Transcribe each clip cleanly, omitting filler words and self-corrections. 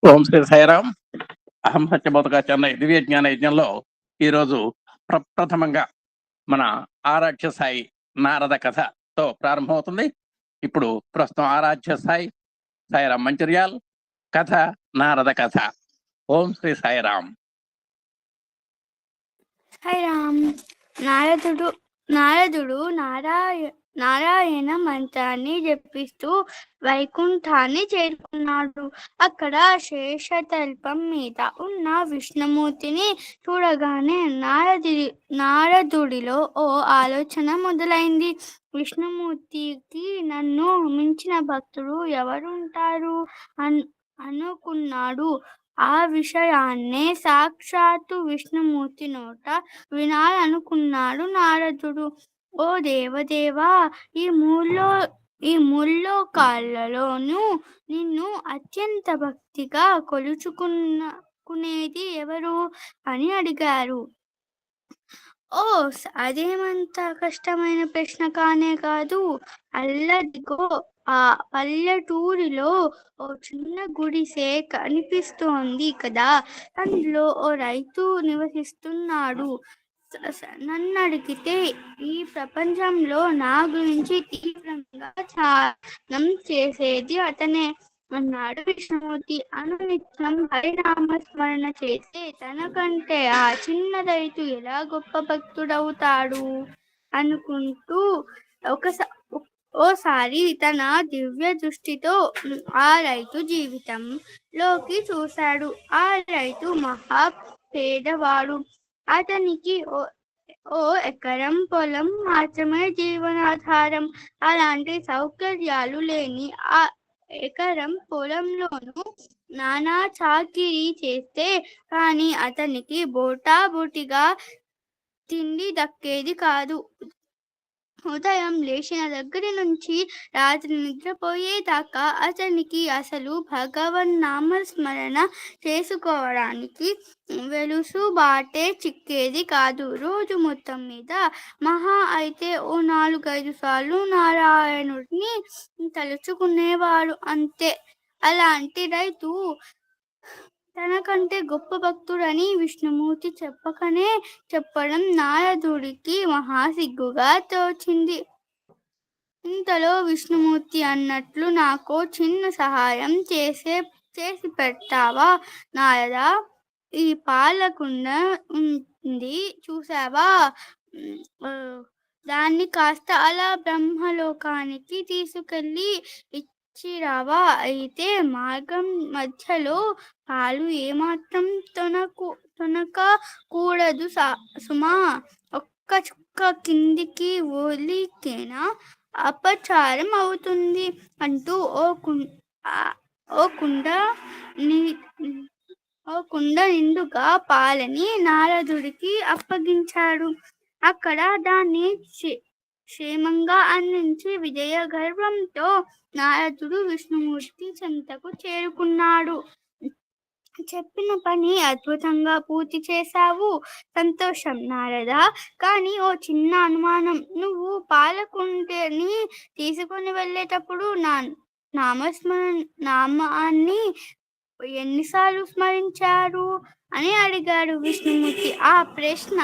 ఓం శ్రీ సాయిరాం. అహం సత్యబోధక చెన్నై దివ్య జ్ఞాన యజ్ఞంలో ఈరోజు ప్రప్రథమంగా మన ఆరాధ్య సాయి నారద కథతో ప్రారంభమవుతుంది. ఇప్పుడు ప్రస్తుతం ఆరాధ్య సాయి సాయిరాం మంచిర్యాల్ కథ నారద కథ. ఓం శ్రీ సాయిరాం. సాయిరామ్. నారదుడు నారాయణ మంత్రాన్ని జపిస్తూ వైకుంఠాన్ని చేరుకున్నాడు. అక్కడ శేషతల్పం మీద ఉన్న విష్ణుమూర్తిని చూడగానే నారదుడిలో ఓ ఆలోచన మొదలైంది. విష్ణుమూర్తికి నన్ను మించిన భక్తుడు ఎవరుంటారు అనుకున్నాడు. ఆ విషయాన్నే సాక్షాత్తు విష్ణుమూర్తి నోట వినాలనుకున్నాడు నారదుడు. ఓ దేవదేవా, ఈ ముల్లోకాలలోనూ నిన్ను అత్యంత భక్తిగా కొలుచుకునేది ఎవరు అని అడిగారు. ఓ, అదేమంత కష్టమైన ప్రశ్న కానే కాదు. అల్లదిగో ఆ పల్లెటూరిలో ఓ చిన్న గుడిసె కనిపిస్తోంది కదా, అందులో ఓ రైతు నివసిస్తున్నాడు. నన్నడిగితే ఈ ప్రపంచంలో నా గురించి తీవ్రంగా ధ్యానం చేసేది అతనే అన్నాడు విష్ణుమూర్తి. అనునిత్యం హరినామ స్మరణ చేస్తే తనకంటే ఆ చిన్న రైతు ఎలా గొప్ప భక్తుడవుతాడు అనుకుంటూ ఓసారి తన దివ్య దృష్టితో ఆ రైతు జీవితంలోకి చూశాడు. ఆ రైతు మహా పేదవాడు. అతనికి ఓ ఎకరం పొలం మాత్రమే జీవనాధారం. అలాంటి సౌకర్యాలు లేని ఆ ఎకరం పొలంలోనూ నానా చాకిరీ చేస్తే కానీ అతనికి బోటాబోటిగా తిండి దక్కేది కాదు. ఉదయం లేచిన దగ్గర నుంచి రాత్రి నిద్రపోయేదాకా అతనికి అసలు భగవన్నామ స్మరణ చేసుకోవడానికి వెలుసుబాటే చిక్కేది కాదు. రోజు మొత్తం మీద మహా అయితే ఓ 4-5 సార్లు నారాయణుడిని తలుచుకునేవాడు అంతే. అలాంటి రైతు తనకంటే గొప్ప భక్తుడని విష్ణుమూర్తి చెప్పడం నారదుడికి మహాసిగ్గుగా తోచింది. ఇంతలో విష్ణుమూర్తి అన్నట్లు నాకో చిన్న సహాయం చేసి పెడతావా నారదా? ఈ పాలకుండ ఉంది చూసావా, దాన్ని కాస్త అలా బ్రహ్మలోకానికి తీసుకెళ్ళి ఇచ్చిరావా. అయితే మార్గం మధ్యలో పాలు ఏమాత్రం తొనక కూడదు సుమా. ఒక్క చుక్క కిందికి ఒలికేనా అపచారం అవుతుంది అంటూ ఓ కుండ నిండుగా పాలని నారదుడికి అప్పగించాడు. అక్కడ దాన్ని క్షేమంగా అందించి విజయ గర్వంతో నారదుడు విష్ణుమూర్తి చెంతకు చేరుకున్నాడు. చెప్పిన పని అద్భుతంగా పూర్తి చేశావు, సంతోషం నారద. కానీ ఓ చిన్న అనుమానం. నువ్వు పాలకుంటని తీసుకొని వెళ్ళేటప్పుడు నామాన్ని ఎన్నిసార్లు స్మరించారు అని అడిగాడు విష్ణుమూర్తి. ఆ ప్రశ్న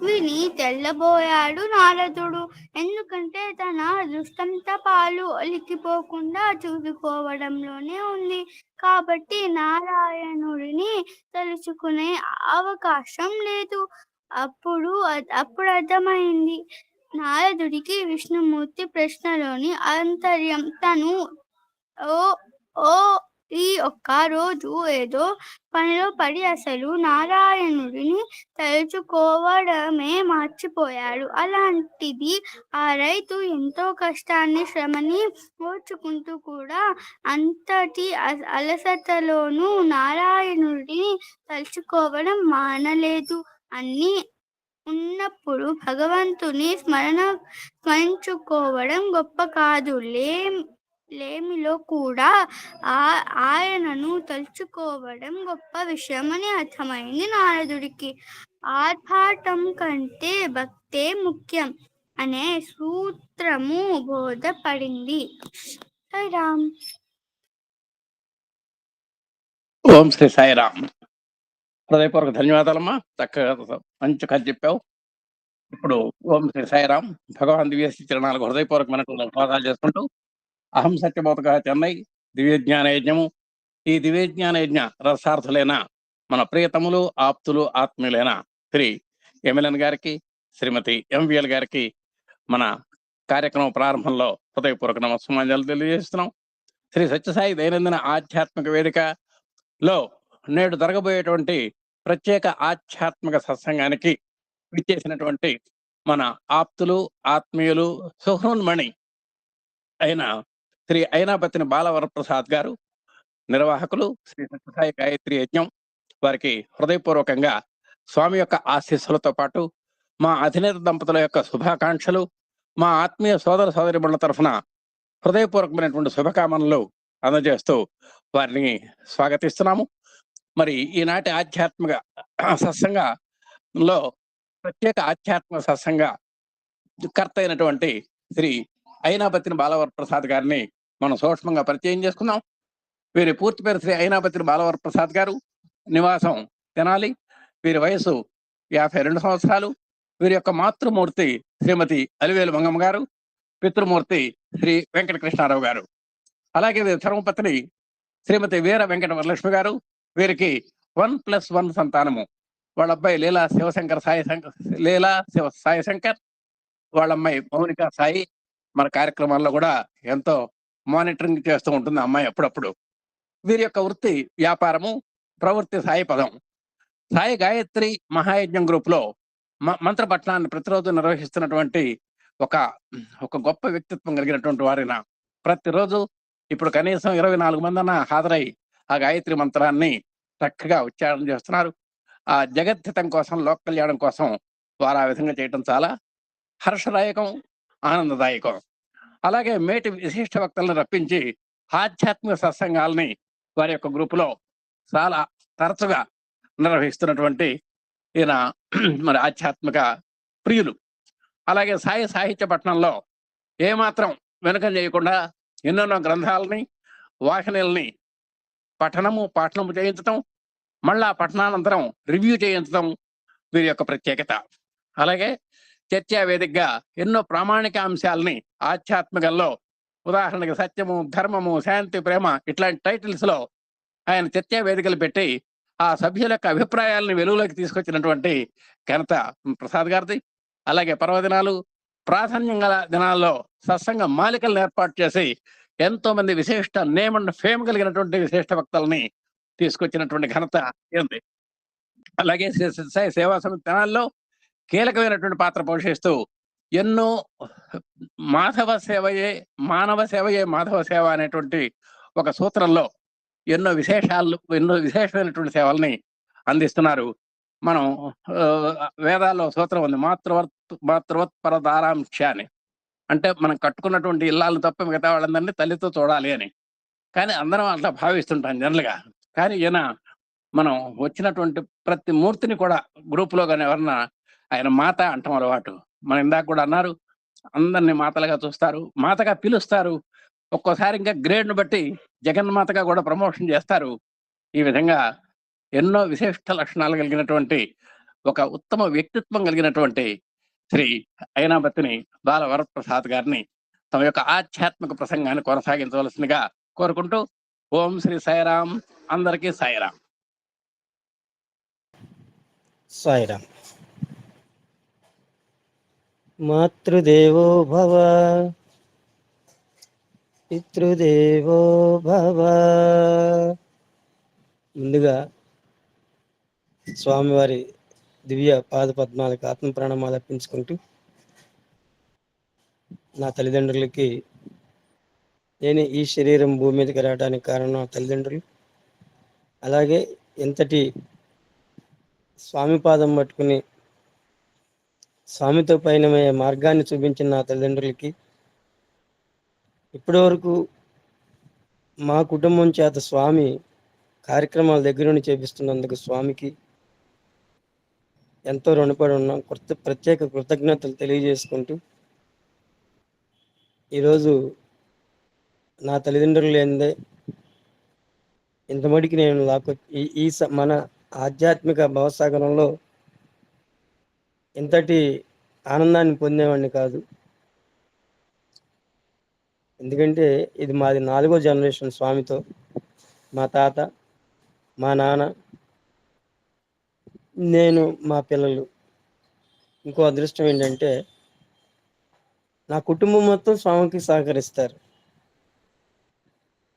విని తెల్లబోయాడు నారదుడు. ఎందుకంటే తన దృష్టంతా పాలు ఒలికిపోకుండా చూసుకోవడంలోనే ఉంది కాబట్టి నారాయణుడిని తలుచుకునే అవకాశం లేదు. అప్పుడు అర్థమైంది నారదుడికి విష్ణుమూర్తి ప్రశ్నలోని ఆంతర్యం. తను ఈ ఒక్క రోజు ఏదో పనిలో పడి అసలు నారాయణుడిని తలుచుకోవడమే మర్చిపోయాడు. అలాంటిది ఆ రైతు ఎంతో కష్టాన్ని శ్రమని ఓర్చుకుంటూ కూడా అంతటి అలసటలోనూ నారాయణుడిని తలుచుకోవడం మానలేదు. అన్నీ ఉన్నప్పుడు భగవంతుని స్మరించుకోవడం గొప్ప కాదు, లేమిలో కూడా ఆయనను తలుచుకోవడం గొప్ప విషయం అని అర్థమైంది నారదుడికి. ఆర్భాటం కంటే భక్తే ముఖ్యం అనే సూత్రము బోధపడింది. సాయిరామ్. ఓం శ్రీ సాయిరామ్. హృదయపూర్వక ధన్యవాదాలమ్మా. చక్కగా మంచి కథ చెప్పావు. ఇప్పుడు ఓం శ్రీ సాయిరామ్. భగవాన్ దివ్య చరణాలకు హృదయపూర్వకమైనటువంటి ధన్యవాదాలు చేసుకుంటూ, అహం సత్యబోధక చెన్నై దివ్య జ్ఞాన యజ్ఞము. ఈ దివ్య జ్ఞాన యజ్ఞ రసార్థులైన మన ప్రియతములు, ఆప్తులు, ఆత్మీయులైన శ్రీ ఎమ్మెల్యన్ గారికి, శ్రీమతి ఎంవిఎల్ గారికి మన కార్యక్రమం ప్రారంభంలో హృదయపూర్వక నమస్సుమాంజలు తెలియజేస్తున్నాం. శ్రీ సత్యసాయి దైనందిన ఆధ్యాత్మిక వేదికలో నేడు జరగబోయేటువంటి ప్రత్యేక ఆధ్యాత్మిక సత్సంగానికి విచ్చేసినటువంటి మన ఆప్తులు, ఆత్మీయులు, సుహృన్మణి అయిన శ్రీ అయినాపతిని బాలవరప్రసాద్ గారు, నిర్వాహకులు శ్రీ సత్యసాయి గాయత్రి యజ్ఞం, వారికి హృదయపూర్వకంగా స్వామి యొక్క ఆశీస్సులతో పాటు మా అధినేత దంపతుల యొక్క శుభాకాంక్షలు, మా ఆత్మీయ సోదర సోదరిమణుల తరఫున హృదయపూర్వకమైనటువంటి శుభకామనలు అందజేస్తూ వారిని స్వాగతిస్తున్నాము. మరి ఈనాటి ఆధ్యాత్మిక సత్సంగంలో ప్రత్యేక ఆధ్యాత్మిక సత్సంగ కర్త అయినటువంటి శ్రీ అయినాపతిని బాలవరప్రసాద్ గారిని మనం సూక్ష్మంగా పరిచయం చేసుకుందాం. వీరి పూర్తి పేరు శ్రీ అయినాపతిని బాలవరప్రసాద్ గారు, నివాసం తెనాలి, వీరి వయసు 52 సంవత్సరాలు. వీరి యొక్క మాతృమూర్తి శ్రీమతి అలివేలు మంగమ్మ గారు, పితృమూర్తి శ్రీ వెంకటకృష్ణారావు గారు. అలాగే వీరి ధర్మపత్ని శ్రీమతి వీర వెంకట వరలక్ష్మి గారు. వీరికి 1+1 సంతానము. వాళ్ళ అబ్బాయి లీలా శివశంకర్ సాయి శంకర్, వాళ్ళ అమ్మాయి మౌనిక సాయి. మన కార్యక్రమాల్లో కూడా ఎంతో మానిటరింగ్ చేస్తూ ఉంటుంది అమ్మాయి అప్పుడప్పుడు. వీరి యొక్క వృత్తి వ్యాపారము, ప్రవృత్తి సాయి పదం. సాయి గాయత్రి మహాయజ్ఞం గ్రూప్ లో మంత్రపట్నాన్ని ప్రతిరోజు నిర్వహిస్తున్నటువంటి ఒక గొప్ప వ్యక్తిత్వం కలిగినటువంటి వారిన ప్రతిరోజు ఇప్పుడు కనీసం 24 మంది హాజరై ఆ గాయత్రి మంత్రాన్ని చక్కగా ఉచ్చారణ చేస్తున్నారు. ఆ జగద్హితం కోసం, లోక కళ్యాణం కోసం వారు ఆ విధంగా చేయటం చాలా హర్షదాయకం, ఆనందదాయకం. అలాగే మేటి విశిష్ట వక్తలను రప్పించి ఆధ్యాత్మిక సత్సంగాల్ని వారి యొక్క గ్రూపులో చాలా తరచుగా నిర్వహిస్తున్నటువంటి ఈయన మరి ఆధ్యాత్మిక ప్రియులు. అలాగే సాయి సాహిత్య పట్టణంలో ఏమాత్రం వెనుకం చేయకుండా ఎన్నెన్నో గ్రంథాలని, వాహినల్ని పాఠనము చేయించటం, మళ్ళా పఠనానంతరం రివ్యూ చేయించడం వీరి యొక్క ప్రత్యేకత. అలాగే చర్చా వేదికగా ఎన్నో ప్రామాణిక అంశాలని ఆధ్యాత్మికంలో, ఉదాహరణకి సత్యము, ధర్మము, శాంతి, ప్రేమ ఇట్లాంటి టైటిల్స్ లో ఆయన చర్చా వేదికలు పెట్టి ఆ సభ్యుల యొక్క అభిప్రాయాలను వెలుగులోకి తీసుకొచ్చినటువంటి ఘనత ప్రసాద్ గారిది. అలాగే పర్వదినాలు, ప్రాధాన్యం గల దినాల్లో సత్సంగ మాలికలను ఏర్పాటు చేసి ఎంతో మంది విశిష్ట నేమ్ అండ్ ఫేమ్ కలిగినటువంటి విశిష్ట వక్తల్ని తీసుకొచ్చినటువంటి ఘనత ఉంది. అలాగే శ్రీ సత్యసాయి సేవా సమితి దినాల్లో కీలకమైనటువంటి పాత్ర పోషిస్తూ ఎన్నో మాధవ సేవయే మానవ సేవయే మాధవ సేవ అనేటువంటి ఒక సూత్రంలో ఎన్నో విశేషమైనటువంటి సేవల్ని అందిస్తున్నారు. మనం వేదాల్లో సూత్రం ఉంది, మాతృవత్పరదారాంక్ష అని. అంటే మనం కట్టుకున్నటువంటి ఇల్లాలను తప్ప మిగతా వాళ్ళందరినీ తల్లితో చూడాలి అని. కానీ అందరం అట్లా భావిస్తుంటాం జనరల్గా. కానీ ఈయన మనం వచ్చినటువంటి ప్రతి మూర్తిని కూడా గ్రూపులో కానీ ఎవరన్నా ఆయన మాత అంటాం అలవాటు. మనం ఇందాక కూడా అన్నారు, అందరినీ మాతలుగా చూస్తారు, మాతగా పిలుస్తారు. ఒక్కోసారి ఇంకా గ్రేడ్ను బట్టి జగన్మాతగా కూడా ప్రమోషన్ చేస్తారు. ఈ విధంగా ఎన్నో విశిష్ట లక్షణాలు కలిగినటువంటి ఒక ఉత్తమ వ్యక్తిత్వం కలిగినటువంటి శ్రీ అయినాపతిని బాలవరప్రసాద్ గారిని తమ యొక్క ఆధ్యాత్మిక ప్రసంగాన్ని కొనసాగించవలసిందిగా కోరుకుంటూ, ఓం శ్రీ సాయిరామ్. అందరికీ సాయిరామ్. సాయిరామ్. మాతృదేవో భవ, పితృదేవో భవ. ముందుగా స్వామివారి దివ్య పాద పద్మాలకు ఆత్మ ప్రణామాలు అర్పించుకుంటూ, నా తల్లిదండ్రులకి, నేను ఈ శరీరం భూమి మీదకి రావడానికి కారణం నా తల్లిదండ్రులు. అలాగే ఎంతటి స్వామి పాదం పట్టుకుని స్వామితో పయనమయ్యే మార్గాన్ని చూపించిన నా తల్లిదండ్రులకి, ఇప్పటి వరకు మా కుటుంబం చేత స్వామి కార్యక్రమాల దగ్గర నుండి చేపిస్తున్నందుకు స్వామికి ఎంతో రుణపడి ఉన్నాం. ప్రత్యేక కృతజ్ఞతలు తెలియజేసుకుంటూ, ఈరోజు నా తల్లిదండ్రులు లేనిదే ఇంత మటుకి నేను మన ఆధ్యాత్మిక భవసాగరంలో ఇంతటి ఆనందాన్ని పొందేవాడిని కాదు. ఎందుకంటే ఇది మాది 4వ జనరేషన్ స్వామితో. మా తాత, మా నాన్న, నేను, మా పిల్లలు. ఇంకో అదృష్టం ఏంటంటే నా కుటుంబం మొత్తం స్వామికి సహకరిస్తారు.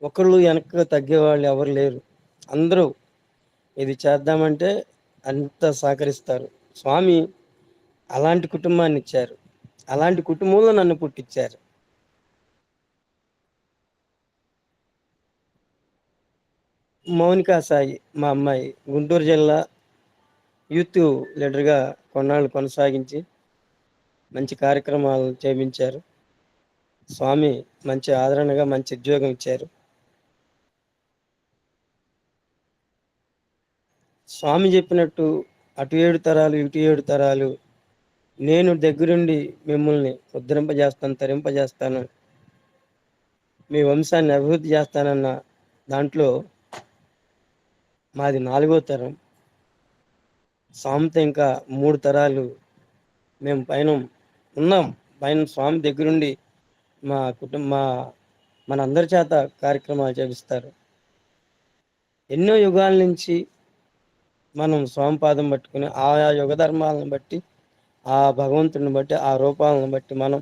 ఒకళ్ళు వెనక్కి తగ్గేవాళ్ళు ఎవరు లేరు. అందరూ ఇది చేద్దామంటే అంత సహకరిస్తారు. స్వామి అలాంటి కుటుంబాన్ని ఇచ్చారు. అలాంటి కుటుంబంలో నన్ను పుట్టించారు. మౌనికా సాయి మా అమ్మాయి గుంటూరు జిల్లా యూత్ లీడర్గా కొన్నాళ్ళు కొనసాగించి మంచి కార్యక్రమాలు చేయించారు. స్వామి మంచి ఆదరణగా మంచి ఉద్యోగం ఇచ్చారు. స్వామి చెప్పినట్టు అటు 7 తరాలు ఇటు 7 తరాలు నేను దగ్గరుండి మిమ్మల్ని ఉద్ధరింపజేస్తాను, తరింపజేస్తాను, మీ వంశాన్ని అభివృద్ధి చేస్తానన్న దాంట్లో మాది 4వ తరం. స్వామితో ఇంకా 3 తరాలు మేము పైన ఉన్నాం. పైన స్వామి దగ్గరుండి మా మనందరి చేత కార్యక్రమాలు చేపిస్తారు. ఎన్నో యుగాల నుంచి మనం స్వామి పాదం పట్టుకుని ఆయా యుగ ధర్మాలను బట్టి, ఆ భగవంతుని బట్టి, ఆ రూపాలను బట్టి మనం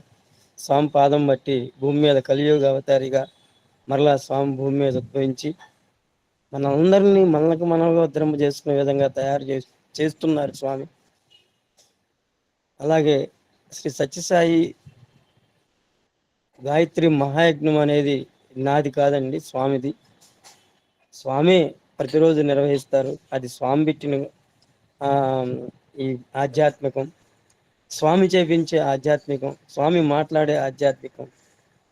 స్వామి పాదం బట్టి భూమి మీద కలియుగ అవతారిగా మరలా స్వామి భూమి మీద ఉద్భవించి మనందరినీ మనలుగా ఉద్ధరింప చేసుకునే విధంగా చేస్తున్నారు స్వామి. అలాగే శ్రీ సత్యసాయి గాయత్రి మహాయజ్ఞం అనేది నాది కాదండి, స్వామిది. స్వామి ప్రతిరోజు నిర్వహిస్తారు. అది స్వామి పెట్టిన ఈ ఆధ్యాత్మికం, స్వామి చేపించే ఆధ్యాత్మికం, స్వామి మాట్లాడే ఆధ్యాత్మికం.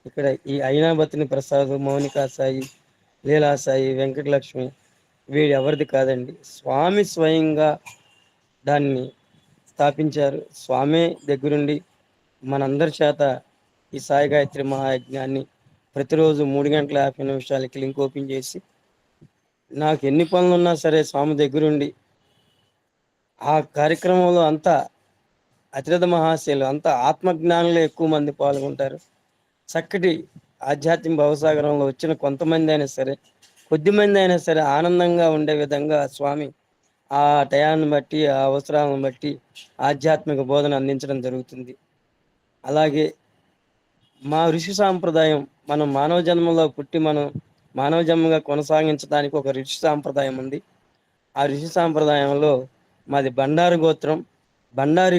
ఇక్కడ ఈ అయినాబతిని ప్రసాద్, మౌనికా సాయి, లీలా సాయి, వెంకటలక్ష్మి వీడు ఎవరిది కాదండి. స్వామి స్వయంగా దాన్ని స్థాపించారు. స్వామి దగ్గరుండి మనందరి చేత ఈ సాయి గాయత్రి మహాయజ్ఞాన్ని ప్రతిరోజు 3:50 లింక్ ఓపెన్ చేసి నాకు ఎన్ని పనులు ఉన్నా సరే స్వామి దగ్గరుండి ఆ కార్యక్రమంలో అంతా అతిరథ మహాశయులు, అంతా ఆత్మజ్ఞానులు ఎక్కువ మంది పాల్గొంటారు. చక్కటి ఆధ్యాత్మిక భవసాగరంలో వచ్చిన కొంతమంది అయినా సరే, కొద్ది మంది అయినా సరే ఆనందంగా ఉండే విధంగా స్వామి ఆ టయాన్ని బట్టి, ఆ అవసరాలను బట్టి ఆధ్యాత్మిక బోధన అందించడం జరుగుతుంది. అలాగే మా ఋషి సాంప్రదాయం, మనం మానవ జన్మలో పుట్టి మనం మానవ జన్మగా కొనసాగించడానికి ఒక ఋషి సాంప్రదాయం ఉంది. ఆ ఋషి సాంప్రదాయంలో మాది బండారి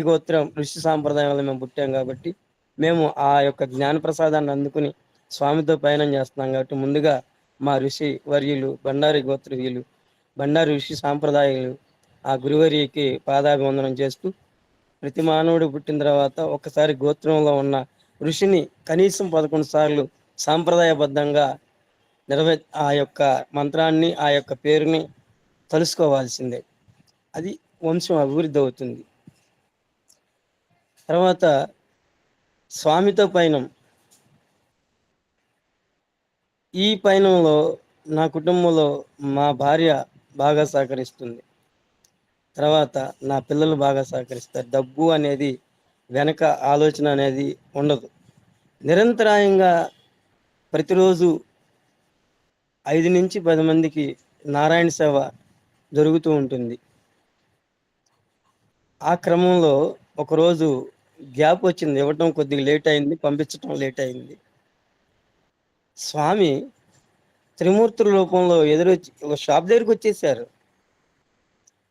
గోత్రం ఋషి సాంప్రదాయంలో మేము పుట్టాం కాబట్టి మేము ఆ యొక్క జ్ఞాన ప్రసాదాన్ని అందుకుని స్వామితో పయనం చేస్తున్నాం. కాబట్టి ముందుగా మా ఋషి వర్యులు, బండారి ఋషి సాంప్రదాయాలు ఆ గురువర్యకి పాదాభివందనం చేస్తూ, ప్రతి మానవుడు పుట్టిన తర్వాత ఒక్కసారి గోత్రంలో ఉన్న ఋషిని కనీసం 11 సార్లు సాంప్రదాయబద్ధంగా ఆ యొక్క మంత్రాన్ని, ఆ యొక్క పేరుని తలుసుకోవాల్సిందే. అది వంశం అభివృద్ధి అవుతుంది. తర్వాత స్వామితో పయనం. ఈ పయనంలో నా కుటుంబంలో మా భార్య బాగా సహకరిస్తుంది. తర్వాత నా పిల్లలు బాగా సహకరిస్తారు. డబ్బు అనేది వెనక ఆలోచన అనేది ఉండదు. నిరంతరాయంగా ప్రతిరోజు 5 నుంచి 10 మందికి నారాయణ సేవ జరుగుతూ ఉంటుంది. ఆ క్రమంలో ఒకరోజు గ్యాప్ వచ్చింది, ఇవ్వటం కొద్దిగా లేట్ అయింది, పంపించటం లేట్ అయింది. స్వామి త్రిమూర్తుల రూపంలో ఎదురొచ్చి ఒక షాప్ దగ్గరికి వచ్చేసారు.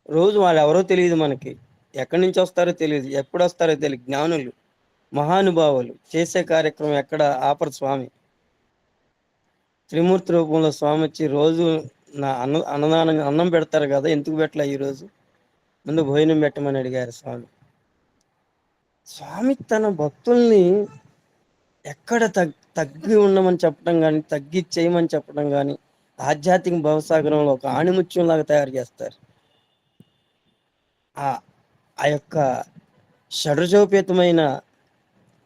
రోజు వాళ్ళు ఎవరో తెలియదు, మనకి ఎక్కడి నుంచి వస్తారో తెలియదు, ఎప్పుడు వస్తారో తెలియదు. జ్ఞానులు, మహానుభావులు చేసే కార్యక్రమం ఎక్కడ ఆపరు స్వామి. త్రిమూర్తి రూపంలో స్వామి వచ్చి రోజు నా అన్నం పెడతారు కదా, ఎందుకు పెట్టలే ఈరోజు, ముందు భోజనం పెట్టమని అడిగారు స్వామి. స్వామి తన భక్తుల్ని ఎక్కడ తగ్గి ఉండమని చెప్పడం కానీ, తగ్గి చేయమని చెప్పడం కానీ ఆధ్యాత్మిక భవసాగరంలో ఒక ఆణిముత్యంలాగా తయారు చేస్తారు. ఆ యొక్క షడ్రజోపేతమైన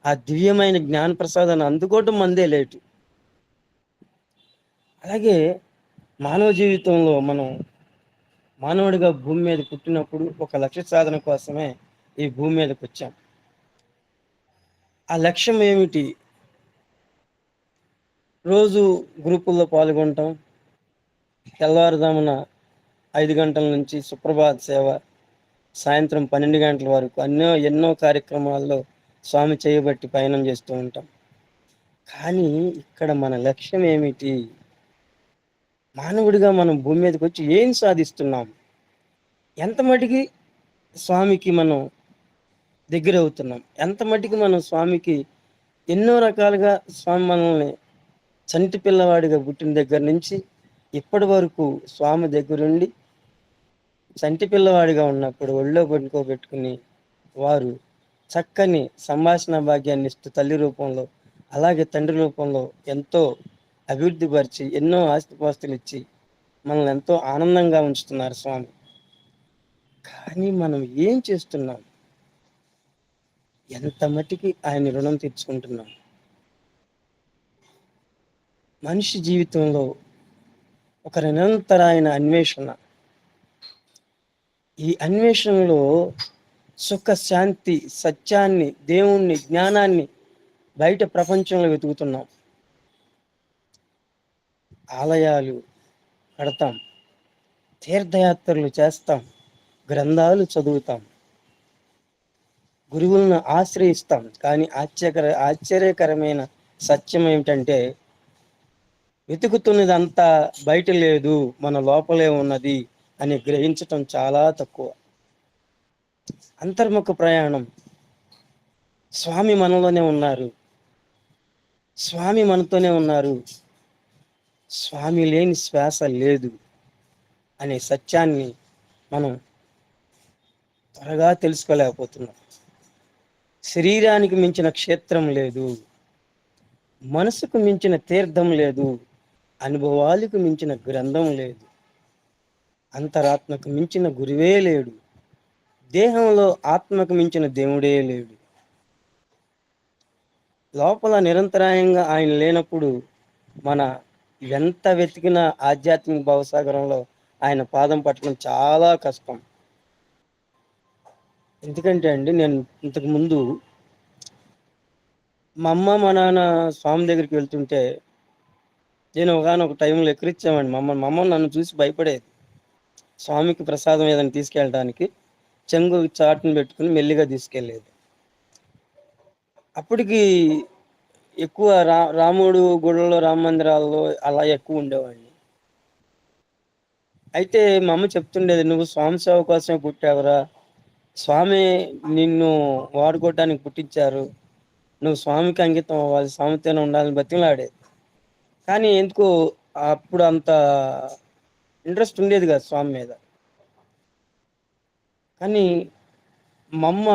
ఆ దివ్యమైన జ్ఞాన ప్రసాదాన్ని అందుకోవటం మందే లేటు. అలాగే మానవ జీవితంలో మనం మానవుడిగా భూమి మీద పుట్టినప్పుడు ఒక లక్ష్య సాధన కోసమే ఈ భూమి మీదకి వచ్చాం. ఆ లక్ష్యం ఏమిటి? రోజు గ్రూపుల్లో పాల్గొనటం, తెల్లవారుజామున 5 గంటల నుంచి సుప్రభాత సేవ, సాయంత్రం 12 గంటల వరకు ఎన్నో కార్యక్రమాల్లో స్వామి చేయబట్టి పయనం చేస్తూ ఉంటాం. కానీ ఇక్కడ మన లక్ష్యం ఏమిటి? మానవుడిగా మనం భూమి మీదకి వచ్చి ఏం సాధిస్తున్నాం? ఎంత మటుకి స్వామికి మనం దగ్గర అవుతున్నాం? ఎంత మటుకి మనం స్వామికి ఎన్నో రకాలుగా స్వామి మనల్ని చంటి పిల్లవాడిగా పుట్టిన దగ్గర నుంచి ఇప్పటి వరకు స్వామి దగ్గరుండి చంటి పిల్లవాడిగా ఉన్నప్పుడు ఒళ్ళో పడుకోబెట్టుకుని వారు చక్కని సంభాషణ భాగ్యాన్ని ఇస్తూ తల్లి రూపంలో, అలాగే తండ్రి రూపంలో ఎంతో అభివృద్ధి పరిచి ఎన్నో ఆస్తిపాస్తులు ఇచ్చి మనల్ని ఎంతో ఆనందంగా ఉంచుతున్నారు స్వామి. కానీ మనం ఏం చేస్తున్నాం? ఎంత మట్టికి ఆయన రుణం తీర్చుకుంటున్నాం? మనిషి జీవితంలో ఒక నిరంతరాయన అన్వేషణ. ఈ అన్వేషణలో సుఖ, శాంతి, సత్యాన్ని, దేవుణ్ణి, జ్ఞానాన్ని బయట ప్రపంచంలో వెతుకుతున్నాం. ఆలయాలు కడతాం, తీర్థయాత్రలు చేస్తాం, గ్రంథాలు చదువుతాం, గురువులను ఆశ్రయిస్తాం. కానీ ఆశ్చర్యకరమైన సత్యం ఏమిటంటే వెతుకుతున్నదంతా బయట లేదు, మన లోపలే ఉన్నది అని గ్రహించటం చాలా తక్కువ. అంతర్ముఖ ప్రయాణం. స్వామి మనలోనే ఉన్నారు, స్వామి మనతోనే ఉన్నారు, స్వామి లేని శ్వాస లేదు అనే సత్యాన్ని మనం త్వరగా తెలుసుకోలేకపోతున్నాం. శరీరానికి మించిన క్షేత్రం లేదు, మనసుకు మించిన తీర్థం లేదు, అనుభవాలకు మించిన గ్రంథం లేదు, అంతరాత్మకు మించిన గురువే లేడు, దేహంలో ఆత్మకు మించిన దేవుడే లేడు. లోపల నిరంతరాయంగా ఆయన లేనప్పుడు మన ఎంత వెతికిన ఆధ్యాత్మిక భవసాగరంలో ఆయన పాదం పట్టడం చాలా కష్టం. ఎందుకంటే అండి, నేను ఇంతకు ముందు మా అమ్మ మా నాన్న స్వామి దగ్గరికి వెళ్తుంటే నేను ఒకనొక టైంలో ఎక్కిరిచ్చామండి. మా అమ్మ నన్ను చూసి భయపడేది. స్వామికి ప్రసాదం ఏదైనా తీసుకెళ్ళడానికి చెంగు చాటును పెట్టుకుని మెల్లిగా తీసుకెళ్ళేది. అప్పటికి ఎక్కువ రాముడు గుళ్ళలో, రామ మందిరాల్లో అలా ఎక్కువ ఉండేవాడిని. అయితే మా అమ్మ చెప్తుండేది, నువ్వు స్వామి సేవ కోసమే పుట్టావురా, స్వామి నిన్ను వాడుకోవటానికి పుట్టించారు, నువ్వు స్వామికి అంకితం అవ్వాలి, స్వామితోనే ఉండాలని బతిమలాడేది. కానీ ఎందుకో అప్పుడు అంత ఇంట్రెస్ట్ ఉండేది కాదు స్వామి మీద. కానీ మా అమ్మ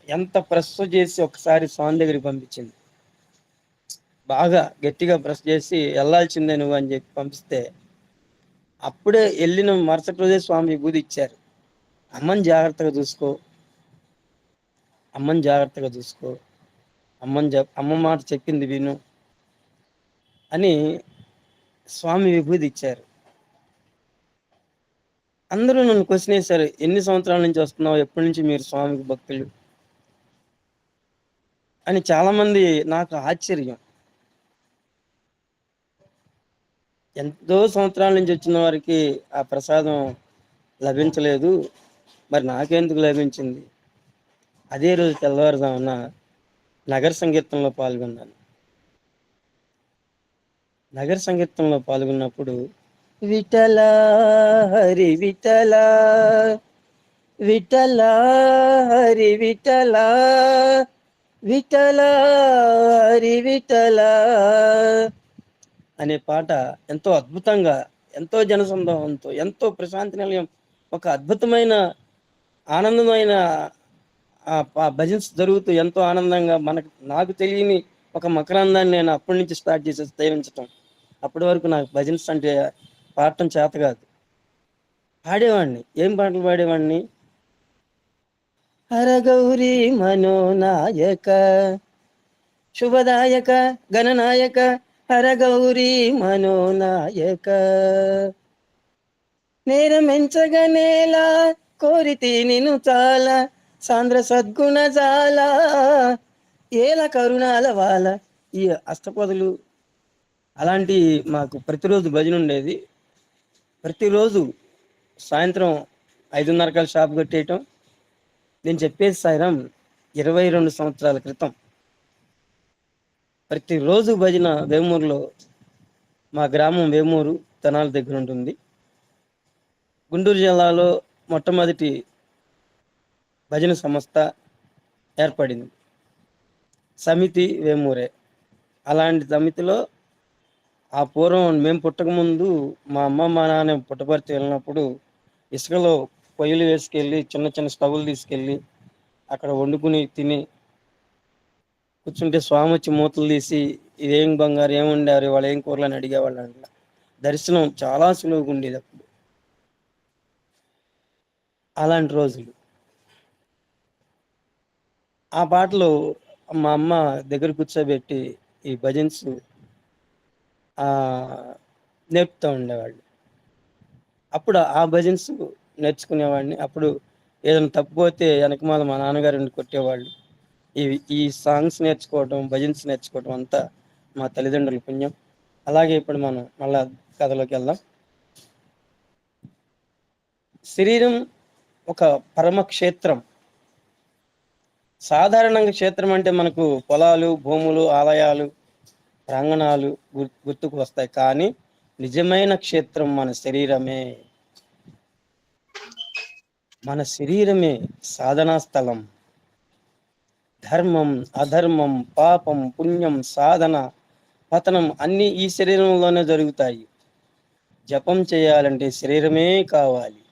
ఎంత ప్రెస్ చేసి ఒకసారి స్వామి దగ్గరికి పంపించింది. బాగా గట్టిగా ప్రెస్ చేసి వెళ్ళాల్సిందే నువ్వు అని చెప్పి పంపిస్తే అప్పుడే వెళ్ళిన మరుసటి రోజే స్వామి విభూతి ఇచ్చారు. అమ్మని జాగ్రత్తగా చూసుకో, అమ్మని జాగ్రత్తగా చూసుకో, అమ్మ మాట చెప్పింది విను అని స్వామి విభూతి ఇచ్చారు. అందరూ నన్ను క్వశ్చన్ వేశారు, ఎన్ని సంవత్సరాల నుంచి వస్తున్నావు, ఎప్పటి నుంచి మీరు స్వామికి భక్తులు అని. చాలా మంది నాకు ఆశ్చర్యం. ఎంతో సంవత్సరాల నుంచి వచ్చిన వారికి ఆ ప్రసాదం లభించలేదు, మరి నాకెందుకు లభించింది? అదే రోజు తెల్లవారుజామున నగర సంకీర్తనలో పాల్గొన్నాను. నగర సంకీర్తనలో పాల్గొన్నప్పుడు విఠల హరి విఠల, విఠల హరి విఠల, విఠల హరి విఠల అనే పాట ఎంతో అద్భుతంగా, ఎంతో జనసందోహంతో, ఎంతో ప్రశాంతి నిలయం, ఒక అద్భుతమైన ఆనందమైన భజన్స్ జరుగుతూ ఎంతో ఆనందంగా నాకు తెలియని ఒక మకరందాన్ని నేను అప్పటి నుంచి స్టార్ట్ చేసి సేవించటం. అప్పటి వరకు నాకు భజన్స్ అంటే పాడటం చేత కాదు. పాడేవాడిని. ఏం పాటలు పాడేవాడిని? హరగౌరీ మనోనాయక శుభదాయక గణనాయక హరగౌరీ మనోనాయక నేరమెంచగనేలా కోరితే నిన్ను చాలా సాంద్ర సద్గుణ జాల ఏల కరుణాల వాల. ఈ అష్టపదులు అలాంటి మాకు ప్రతిరోజు భజన ఉండేది. ప్రతిరోజు సాయంత్రం 5:30 షాప్ కట్టేయటం. నేను చెప్పేది సాయిరాం 22 సంవత్సరాల క్రితం. ప్రతిరోజు భజన వేమూరులో, మా గ్రామం వేమూరు తెనాలి దగ్గర ఉంటుంది. గుంటూరు జిల్లాలో మొట్టమొదటి భజన సంస్థ ఏర్పడింది, సమితి వేమూరే. అలాంటి సమితిలో ఆ పూర్వం మేము పుట్టకముందు మా అమ్మ మా నాన్న పుట్టపర్తి వెళ్ళినప్పుడు ఇసుకలో పొయ్యిలు వేసుకెళ్ళి చిన్న చిన్న స్టవ్లు తీసుకెళ్ళి అక్కడ వండుకుని తిని కూర్చుంటే స్వామి వచ్చి మూతలు తీసి ఇదేం బంగారు ఏం వండారు వాళ్ళు ఏం కూరలు అని అడిగేవాళ్ళు అంట. దర్శనం చాలా సులువుగా ఉండేది అప్పుడు. అలాంటి రోజులు. ఆ పాటలు మా అమ్మ దగ్గర కూర్చోబెట్టి ఈ భజన్స్ నేర్పుతూ ఉండేవాళ్ళు. అప్పుడు ఆ భజన్స్ నేర్చుకునేవాడిని. అప్పుడు ఏదైనా తప్పిపోతే వెనకమాల మా నాన్నగారు ఉండి కొట్టేవాళ్ళు. ఈ సాంగ్స్ నేర్చుకోవటం, భజన్స్ నేర్చుకోవటం అంతా మా తల్లిదండ్రుల పుణ్యం. అలాగే ఇప్పుడు మనం మళ్ళా కథలోకి వెళ్దాం. శరీరం ఒక పరమ క్షేత్రం. సాధారణంగా క్షేత్రం అంటే మనకు పొలాలు, భూములు, ఆలయాలు, ప్రాంగణాలు గుర్తుకు వస్తాయి. కానీ నిజమైన క్షేత్రం మన శరీరమే. మన శరీరమే సాధనా స్థలం. ధర్మం, అధర్మం, పాపం, పుణ్యం, సాధన, పతనం అన్నీ ఈ శరీరంలోనే జరుగుతాయి. జపం చేయాలంటే శరీరమే కావాలి,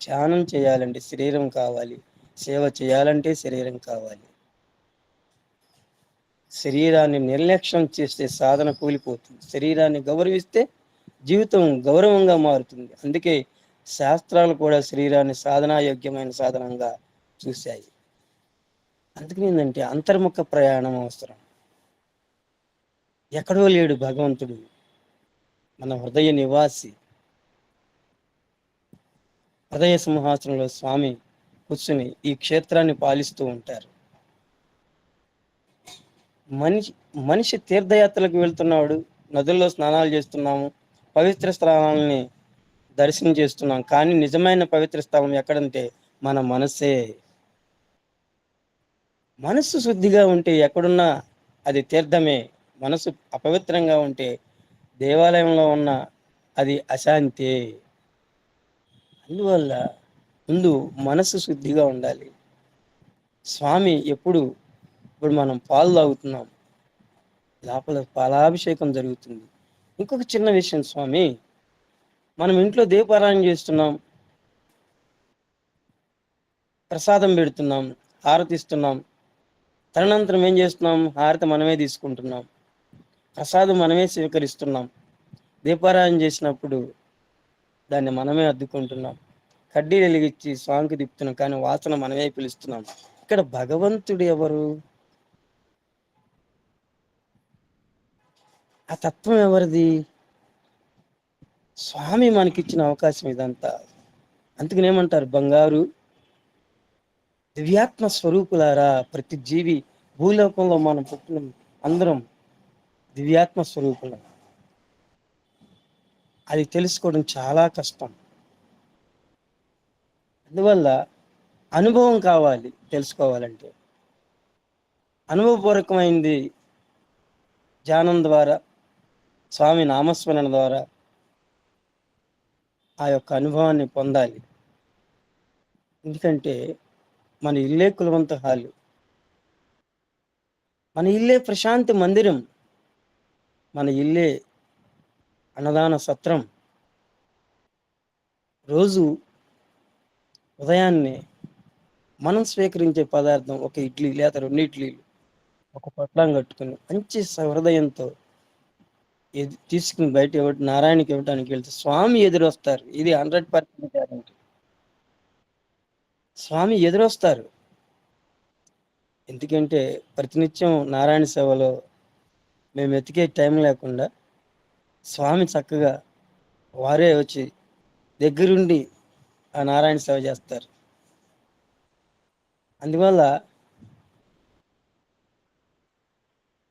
ధ్యానం చేయాలంటే శరీరం కావాలి, సేవ చేయాలంటే శరీరం కావాలి. శరీరాన్ని నిర్లక్ష్యం చేస్తే సాధన కూలిపోతుంది. శరీరాన్ని గౌరవిస్తే జీవితం గౌరవంగా మారుతుంది. అందుకే శాస్త్రాలు కూడా శరీరాన్ని సాధనాయోగ్యమైన సాధనంగా చూశాయి. అందుకని ఏంటంటే అంతర్ముఖ ప్రయాణం అవసరం. ఎక్కడో లేడు భగవంతుడు, మన హృదయ నివాసి. హృదయ సింహాసనంలో స్వామి కూర్చుని ఈ క్షేత్రాన్ని పాలిస్తూ ఉంటారు. మనిషి తీర్థయాత్రలకు వెళ్తున్నాడు, నదుల్లో స్నానాలు చేస్తున్నాము, పవిత్ర స్థలాలని దర్శనం చేస్తున్నాం. కానీ నిజమైన పవిత్ర స్థలం ఎక్కడంటే మన మనసే. మనస్సు శుద్ధిగా ఉంటే ఎక్కడున్నా అది తీర్థమే. మనసు అపవిత్రంగా ఉంటే దేవాలయంలో ఉన్న అది అశాంతే. అందువల్ల ముందు మనసు శుద్ధిగా ఉండాలి. స్వామి ఇప్పుడు మనం పాలు తాగుతున్నాం, లోపల పాలాభిషేకం జరుగుతుంది. ఇంకొక చిన్న విషయం స్వామి, మనం ఇంట్లో దీపారాయణ చేస్తున్నాం, ప్రసాదం పెడుతున్నాం, హారతి ఇస్తున్నాం. తదనంతరం ఏం చేస్తున్నాం? హారతి మనమే తీసుకుంటున్నాం, ప్రసాదం మనమే స్వీకరిస్తున్నాం. దీపారాయణ చేసినప్పుడు దాన్ని మనమే అద్దుకుంటున్నాం, కడ్డీలు వెలిగించి స్వామికి తిప్పుతున్నాం, కానీ వాసన మనమే పిలుస్తున్నాం. ఇక్కడ భగవంతుడు ఎవరు? ఆ తత్వం ఎవరిది? స్వామి మనకిచ్చిన అవకాశం ఇదంతా. అందుకని ఏమంటారు? బంగారు దివ్యాత్మ స్వరూపులారా, ప్రతి జీవి భూలోకంలో మనం పుట్టిన అందరం దివ్యాత్మ స్వరూపులం. అది తెలుసుకోవడం చాలా కష్టం. అందువల్ల అనుభవం కావాలి తెలుసుకోవాలంటే. అనుభవపూర్వకమైంది ధ్యానం ద్వారా, స్వామి నామస్మరణ ద్వారా ఆ యొక్క అనుభవాన్ని పొందాలి. ఎందుకంటే మన ఇల్లే కులవంత హాలు, మన ఇల్లే ప్రశాంతి మందిరం, మన ఇల్లే అన్నదాన సత్రం. రోజు ఉదయాన్నే మనం స్వీకరించే పదార్థం ఒక ఇడ్లీ లేదా 2 ఇడ్లీలు, ఒక పొట్లం కట్టుకుని మంచి హృదయంతో తీసుకుని బయట నారాయణకి ఇవ్వడానికి వెళ్తే స్వామి ఎదురొస్తారు. ఇది 100% గ్యారెంటీ. స్వామి ఎదురొస్తారు. ఎందుకంటే ప్రతినిత్యం నారాయణ సేవలో మేము వెతికే టైం లేకుండా స్వామి చక్కగా వారే వచ్చి దగ్గరుండి ఆ నారాయణ సేవ చేస్తారు. అందువల్ల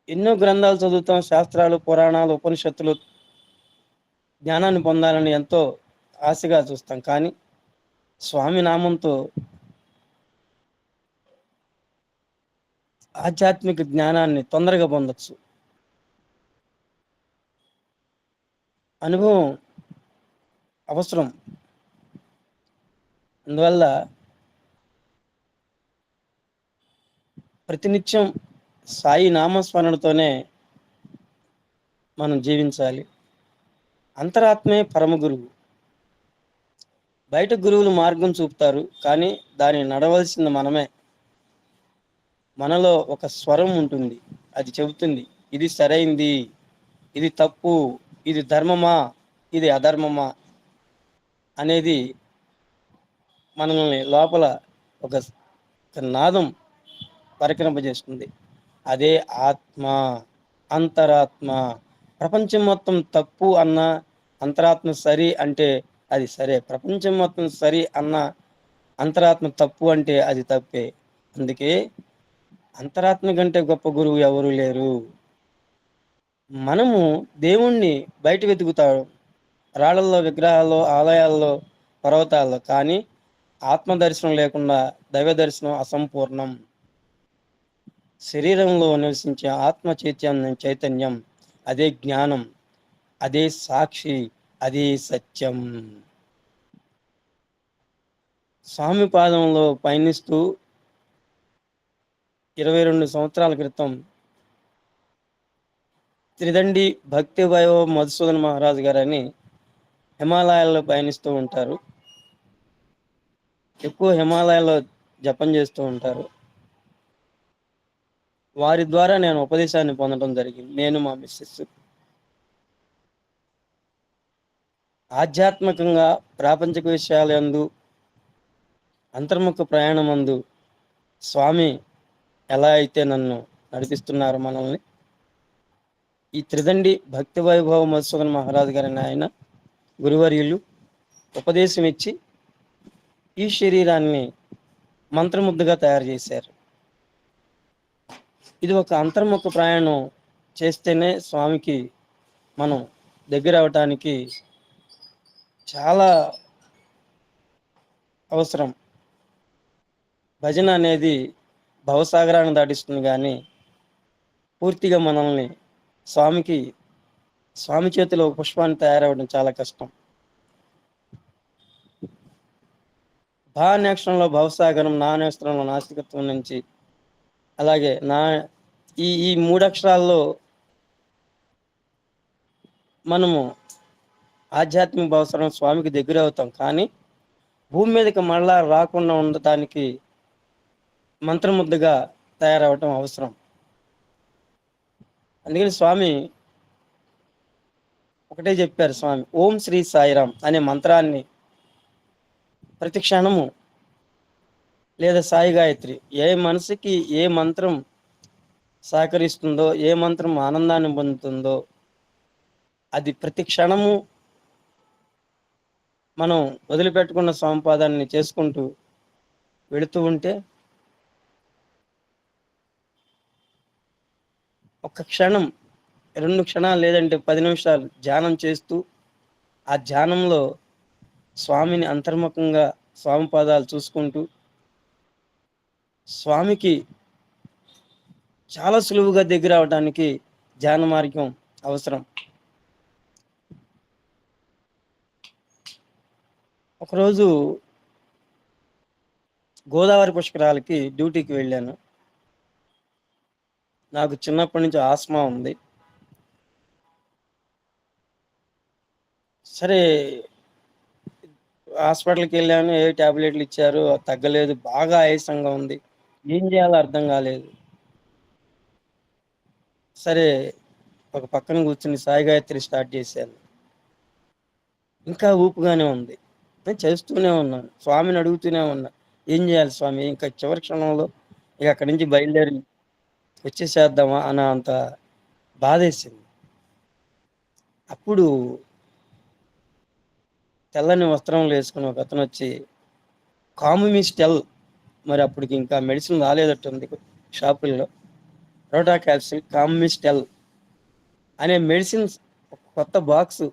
ఎన్నో గ్రంథాలు చదువుతాం, శాస్త్రాలు, పురాణాలు, ఉపనిషత్తులు, జ్ఞానాన్ని పొందాలని ఎంతో ఆశగా చూస్తాం. కానీ స్వామి నామంతో ఆధ్యాత్మిక జ్ఞానాన్ని తొందరగా పొందొచ్చు. అనుభవం అవసరం. అందువల్ల ప్రతినిత్యం సాయి నామస్మరణతోనే మనం జీవించాలి. అంతరాత్మే పరమ గురువు. బయట గురువులు మార్గం చూపుతారు, కానీ దాన్ని నడవలసింది మనమే. మనలో ఒక స్వరం ఉంటుంది, అది చెబుతుంది ఇది సరైంది, ఇది తప్పు, ఇది ధర్మమా, ఇది అధర్మమా అనేది మనల్ని లోపల ఒక నాదం పరికరింపజేస్తుంది. అదే ఆత్మ, అంతరాత్మ. ప్రపంచం మొత్తం తప్పు అన్న అంతరాత్మ సరి అంటే అది సరే. ప్రపంచం మొత్తం సరి అన్న అంతరాత్మ తప్పు అంటే అది తప్పే. అందుకే అంతరాత్మ కంటే గొప్ప గురువు ఎవరు లేరు. మనము దేవుణ్ణి బయట వెతుకుతాడు, రాళ్లలో, విగ్రహాల్లో, ఆలయాల్లో, పర్వతాల్లో. కానీ ఆత్మ దర్శనం లేకుండా దైవ దర్శనం అసంపూర్ణం. శరీరంలో నివసించే ఆత్మ చైతన్యం, అదే జ్ఞానం, అదే సాక్షి, అదే సత్యం. స్వామి పాదంలో పయనిస్తూ 22 సంవత్సరాల క్రితం త్రిదండి భక్తి వైభవ మధుసూదన్ మహారాజు గారని హిమాలయాల్లో పయనిస్తూ ఉంటారు. ఎక్కువ హిమాలయాల్లో జపం చేస్తూ ఉంటారు. వారి ద్వారా నేను ఉపదేశాన్ని పొందడం జరిగింది. నేను, మా మిస్సెస్. ఆధ్యాత్మికంగా ప్రాపంచిక విషయాలందు, అంతర్ముఖ ప్రయాణమందు స్వామి ఎలా అయితే నన్ను నడిపిస్తున్నారు మనల్ని, ఈ త్రిదండి భక్తి వైభవ మధుసూదన్ మహారాజు గారిని ఆయన గురువర్యులు ఉపదేశం ఇచ్చి ఈ శరీరాన్ని మంత్రముద్దుగా తయారు చేశారు. ఇది ఒక అంతర్ముఖ ప్రయాణం చేస్తేనే స్వామికి మనం దగ్గర అవటానికి చాలా అవసరం. భజన అనేది భవసాగరాన్ని దాటిస్తుంది, కానీ పూర్తిగా మనల్ని స్వామి చేతిలో పుష్పాన్ని తయారవడం చాలా కష్టం. భానేక్షణంలో భవసాగరం, నానేక్షణంలో నాస్తికత్వం నుంచి, అలాగే ఈ 3 అక్షరాల్లో మనము ఆధ్యాత్మిక అవసరం స్వామికి దగ్గర అవుతాం. కానీ భూమి మీదకి మళ్ళా రాకుండా ఉండటానికి మంత్రముద్దగా తయారవటం అవసరం. అందుకని స్వామి ఒకటే చెప్పారు. స్వామి ఓం శ్రీ సాయిరాం అనే మంత్రాన్ని ప్రతి క్షణము, లేదా సాయి గాయత్రి, ఏ మనసుకి ఏ మంత్రం సహకరిస్తుందో, ఏ మంత్రం ఆనందాన్ని పొందుతుందో అది ప్రతి క్షణము మనం వదిలిపెట్టుకున్న సంపాదనని చేసుకుంటూ వెళుతూ ఉంటే ఒక్క క్షణం, 2 క్షణాలు, లేదంటే 10 నిమిషాలు ధ్యానం చేస్తూ ఆ ధ్యానంలో స్వామిని అంతర్ముఖంగా స్వామి పాదాలు చూసుకుంటూ స్వామికి చాలా సులువుగా దగ్గర అవడానికి ధ్యాన మార్గం అవసరం. ఒకరోజు గోదావరి పుష్కరాలకి డ్యూటీకి వెళ్ళాను. నాకు చిన్నప్పటి నుంచి ఆస్మా ఉంది. సరే హాస్పిటల్కి వెళ్ళాను, ఏ టాబ్లెట్లు ఇచ్చారు, తగ్గలేదు. బాగా ఆయాసంగా ఉంది, ఏం చేయాలో అర్థం కాలేదు. సరే ఒక పక్కన కూర్చుని సాయి గాయత్రి స్టార్ట్ చేశాను. ఇంకా ఊపుగానే ఉంది. నేను చేస్తూనే ఉన్నాను, స్వామిని అడుగుతూనే ఉన్నా, ఏం చేయాలి స్వామి, ఇంకా చివరి క్షణంలో ఇక అక్కడి నుంచి బయలుదేరి వచ్చేసేద్దామా అన్న అంత బాధేసింది. అప్పుడు తెల్లని వస్త్రంలో వేసుకుని ఒక అతను వచ్చి కాముమిస్టెల్, మరి అప్పటికి ఇంకా మెడిసిన్ రాలేదట్టుంది షాపుల్లో, రోటా క్యాప్సిల్ కాముమిస్టెల్ అనే మెడిసిన్స్ కొత్త బాక్స్,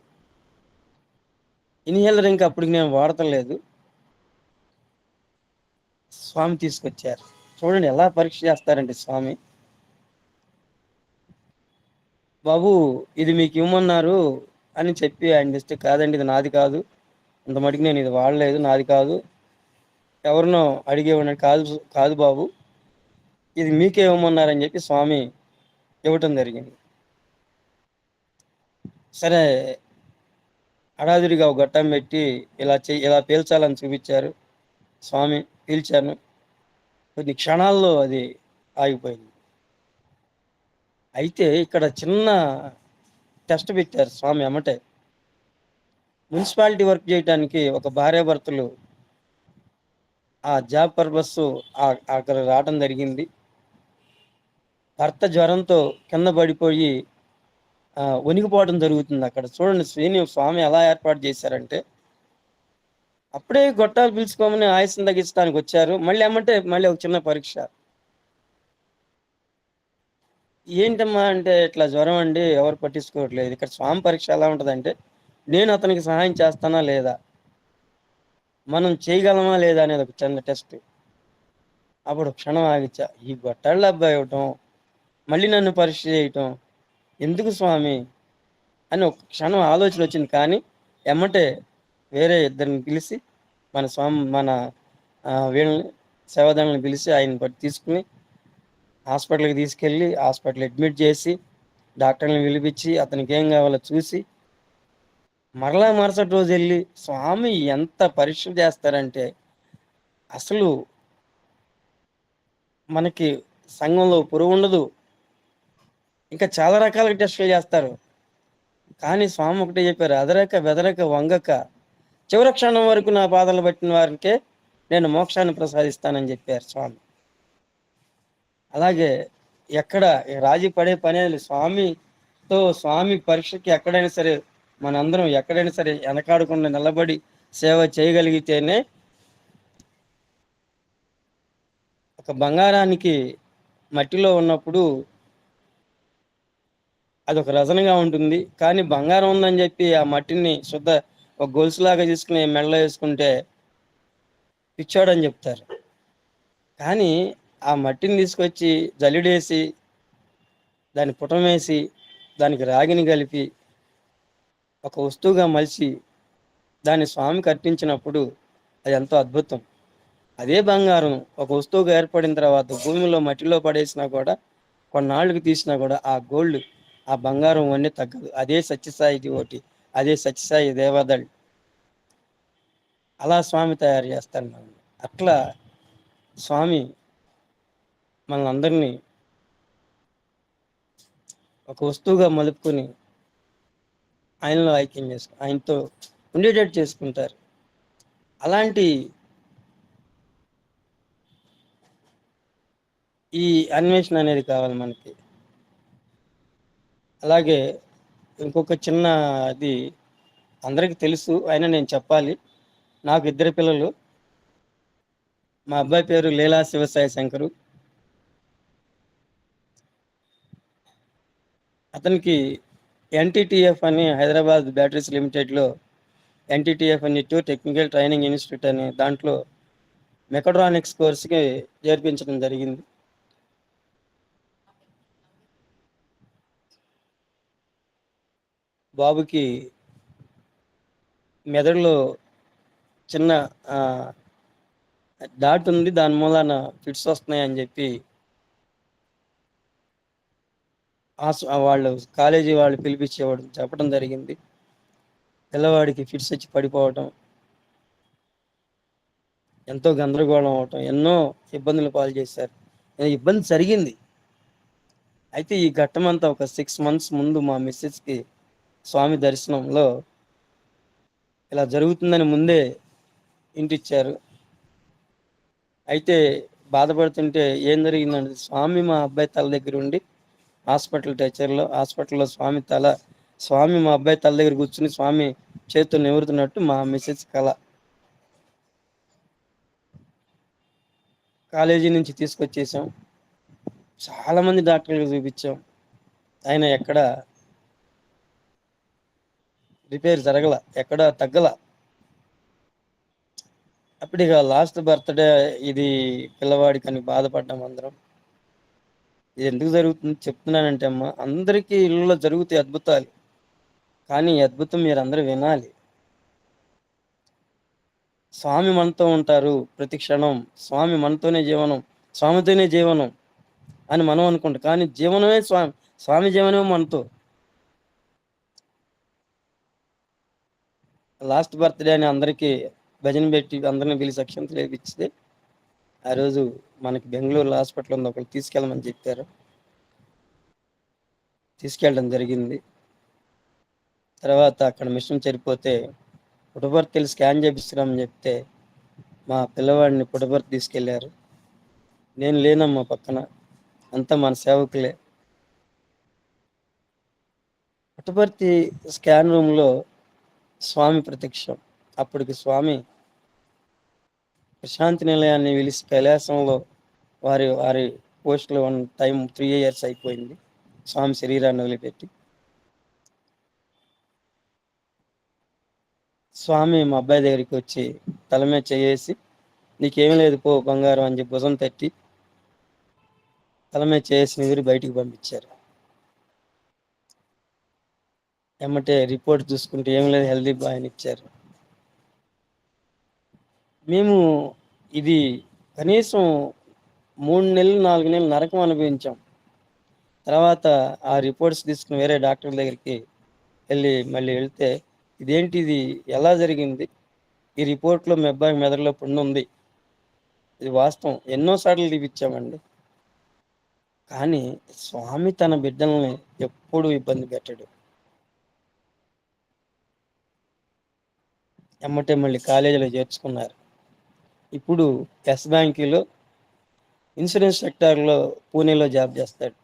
ఇన్హేలర్ ఇంకా అప్పటికి నేను వాడతలేదు, స్వామి తీసుకొచ్చారు. చూడండి ఎలా పరీక్ష చేస్తారంటే స్వామి, బాబు ఇది మీకు ఇవ్వమన్నారు అని చెప్పి ఆయన ఇస్తే, కాదండి ఇది నాది కాదు, ఇంత మటుకు నేను ఇది వాడలేదు, నాది కాదు, ఎవరినో అడిగేవాడిని కాదు, కాదు బాబు ఇది మీకే ఇవ్వమన్నారని చెప్పి స్వామి ఇవ్వటం జరిగింది. సరే హడావిడిగా ఒక గట్టం పెట్టి ఇలా పీల్చాలని చూపించారు. స్వామి పీల్చాను, కొన్ని క్షణాల్లో అది ఆగిపోయింది. అయితే ఇక్కడ చిన్న టెస్ట్ పెట్టారు స్వామి అమ్మటే. మున్సిపాలిటీ వర్క్ చేయడానికి ఒక భార్యాభర్తలు ఆ జాబ్ పర్పస్ అక్కడ రావడం జరిగింది. భర్త జ్వరంతో కింద పడిపోయి వణికిపోవడం జరుగుతుంది. అక్కడ చూడండి స్వామి ఎలా ఏర్పాటు చేశారంటే, అప్పుడే గొట్టాలు పిలుచుకోమని ఆయుసం తగ్గించడానికి వచ్చారు. మళ్ళీ ఒక చిన్న పరీక్ష. ఏంటమ్మా అంటే, ఇట్లా జ్వరం అండి, ఎవరు పట్టించుకోవట్లేదు. ఇక్కడ స్వామి పరీక్ష ఎలా ఉంటుందంటే, నేను అతనికి సహాయం చేస్తానా లేదా, మనం చేయగలమా లేదా అనేది ఒక చిన్న టెస్ట్. అప్పుడు క్షణం ఆగిచ్చా, ఈ గొట్టాళ్ళ అబ్బాయి ఇవ్వటం, మళ్ళీ నన్ను పరీక్ష చేయటం ఎందుకు స్వామి అని ఒక క్షణం ఆలోచన వచ్చింది. కానీ ఎమ్మటే వేరే ఇద్దరిని పిలిచి మన వీళ్ళని సేవాదారులను పిలిచి ఆయన తీసుకుని హాస్పిటల్కి తీసుకెళ్ళి హాస్పిటల్ అడ్మిట్ చేసి డాక్టర్ని పిలిపించి అతనికి ఏం కావాలో చూసి మరుసటి రోజు వెళ్ళి స్వామి ఎంత పరీక్షలు చేస్తారంటే, అసలు మనకి సంఘంలో పురుగు ఉండదు, ఇంకా చాలా రకాల టెస్టులు చేస్తారు. కానీ స్వామి ఒకటే చెప్పారు, అదరక బెదరక వంగక చివరి క్షణం వరకు నా పాదాలు పట్టిన వారికే నేను మోక్షాన్ని ప్రసాదిస్తానని చెప్పారు స్వామి. అలాగే ఎక్కడ రాజీ పడే పనే స్వామితో, స్వామి పరీక్షకి ఎక్కడైనా సరే మనందరం ఎక్కడైనా సరే వెనకాడకుండా నిలబడి సేవ చేయగలిగితేనే ఒక బంగారానికి మట్టిలో ఉన్నప్పుడు అదొక రజనగా ఉంటుంది. కానీ బంగారం ఉందని చెప్పి ఆ మట్టిని ఒక గొలుసులాగా తీసుకుని మెడలో వేసుకుంటే పిచ్చాడని చెప్తారు. కానీ ఆ మట్టిని తీసుకొచ్చి జల్లిడేసి దాన్ని పుటమేసి దానికి రాగిని కలిపి ఒక వస్తువుగా మలిచి దాన్ని స్వామికి అర్పించినప్పుడు అది ఎంతో అద్భుతం. అదే బంగారం ఒక వస్తువుగా ఏర్పడిన తర్వాత భూమిలో మట్టిలో పడేసినా కూడా, కొన్నాళ్ళకి తీసినా కూడా ఆ గోల్డ్, ఆ బంగారం అన్నీ తగ్గదు. అదే సత్యసాయి ఒకటి, అదే సత్యసాయి దేవదళ్. అలా స్వామి తయారు చేస్తాను మనం. అట్లా స్వామి మనల్ని అందరినీ ఒక వస్తువుగా మలుపుకొని ఆయనలో ఐక్యం ఆయనతో ఉండేటట్టు చేసుకుంటారు. అలాంటి ఈ అన్వేషణ అనేది కావాలి మనకి. అలాగే ఇంకొక చిన్న అది అందరికీ తెలుసు, అయినా నేను చెప్పాలి. నాకు 2 పిల్లలు. మా అబ్బాయి పేరు లీలా శివసాయి శంకరు. అతనికి ఎన్టీటీఎఫ్ అని హైదరాబాద్ బ్యాటరీస్ లిమిటెడ్లో ఎన్టీటీఎఫ్ అని టెక్నికల్ ట్రైనింగ్ ఇన్స్టిట్యూట్ అని దాంట్లో మెకాట్రానిక్స్ కోర్సుకి చేర్పించడం జరిగింది. బాబుకి మెదడులో చిన్న డాట్ ఉంది, దాని మూలాన ఫిట్స్ వస్తున్నాయి అని చెప్పి వాళ్ళు కాలేజీ వాళ్ళు పిలిపించేవాడు చెప్పడం జరిగింది. పిల్లవాడికి ఫిట్స్ వచ్చి పడిపోవటం, ఎంతో గందరగోళం అవటం, ఎన్నో ఇబ్బందులు పాలు చేశారు. ఇబ్బంది జరిగింది. అయితే ఈ ఘట్టమంతా ఒక 6 months ముందు మా మిస్సెస్కి స్వామి దర్శనంలో ఇలా జరుగుతుందని ముందే ఇంటిచ్చారు. అయితే బాధపడుతుంటే ఏం జరిగిందంటే, స్వామి మా అబ్బాయి తల దగ్గర ఉండి హాస్పిటల్లో స్వామి మా అబ్బాయి తల దగ్గర కూర్చుని స్వామి చేత్తో నివరుతున్నట్టు మా మిసెస్ కళ. కాలేజీ నుంచి తీసుకొచ్చేసాం, చాలామంది డాక్టర్లకు చూపించాం, ఆయన ఎక్కడ రిపేర్ జరగల, ఎక్కడ తగ్గల. అప్పుడు ఇక లాస్ట్ బర్త్డే ఇది పిల్లవాడికి అని బాధపడ్డాం అందరం. ఇది ఎందుకు జరుగుతుంది చెప్తున్నానంటే అమ్మ, అందరికీ ఇళ్ళలో జరుగుతాయి అద్భుతాలు, కానీ ఈ అద్భుతం మీరు అందరూ వినాలి. స్వామి మనతో ఉంటారు ప్రతి క్షణం, స్వామి మనతోనే జీవనం, స్వామితోనే జీవనం అని మనం అనుకుంటాం, కానీ జీవనమే స్వామి, స్వామి జీవనమే మనతో. లాస్ట్ బర్త్డే అని అందరికీ భజన పెట్టి అందరిని పిలిచి అక్షంతలు వేపిస్తే, ఆ రోజు మనకి బెంగళూరు హాస్పిటల్ ఉంది, ఒకరు తీసుకెళ్ళమని చెప్పారు, తీసుకెళ్ళడం జరిగింది. తర్వాత అక్కడ మిషన్ చెడిపోతే పుట్టపర్తిలు స్కాన్ చేపిస్తున్నామని చెప్తే మా పిల్లవాడిని పుట్టపర్తి తీసుకెళ్లారు. నేను లేనమ్మా పక్కన, అంతా మన సేవకులే. పుట్టపర్తి స్కాన్ రూమ్లో స్వామి ప్రత్యక్షం. అప్పటికి స్వామి ప్రశాంతి నిలయాన్ని పిలిచి కైలాసంలో వారి వారి పోస్టులు 1 టైం 3 years అయిపోయింది స్వామి శరీరాన్ని వదిలిపెట్టి. స్వామి మా అబ్బాయి దగ్గరికి వచ్చి తల మీద చేసి, నీకేమీ లేదు పో బంగారం అని చెప్పి భుజం తట్టి తల మీద చేసి నిదిరి బయటికి పంపించారు. ఏమంటే రిపోర్ట్ చూసుకుంటే ఏమి లేదు, హెల్దీ బాయ్ అని ఇచ్చారు. మేము ఇది కనీసం 3 నెలలు 4 నెలలు నరకం అనుభవించాం. తర్వాత ఆ రిపోర్ట్స్ తీసుకుని వేరే డాక్టర్ దగ్గరికి మళ్ళీ వెళ్తే, ఇదేంటి ఇది ఎలా జరిగింది, ఈ రిపోర్ట్లో మీ అబ్బాయి మెదడులో పుండు ఉంది, ఇది వాస్తవం, ఎన్నోసార్లు తీపిచ్చామండి. కానీ స్వామి తన బిడ్డల్ని ఎప్పుడూ ఇబ్బంది పెట్టడు. ఎమ్మటే మళ్ళీ కాలేజీలో చేర్చుకున్నారు. ఇప్పుడు ఎస్ బ్యాంకులో ఇన్సూరెన్స్ సెక్టార్లో పూణేలో జాబ్ చేస్తాడు.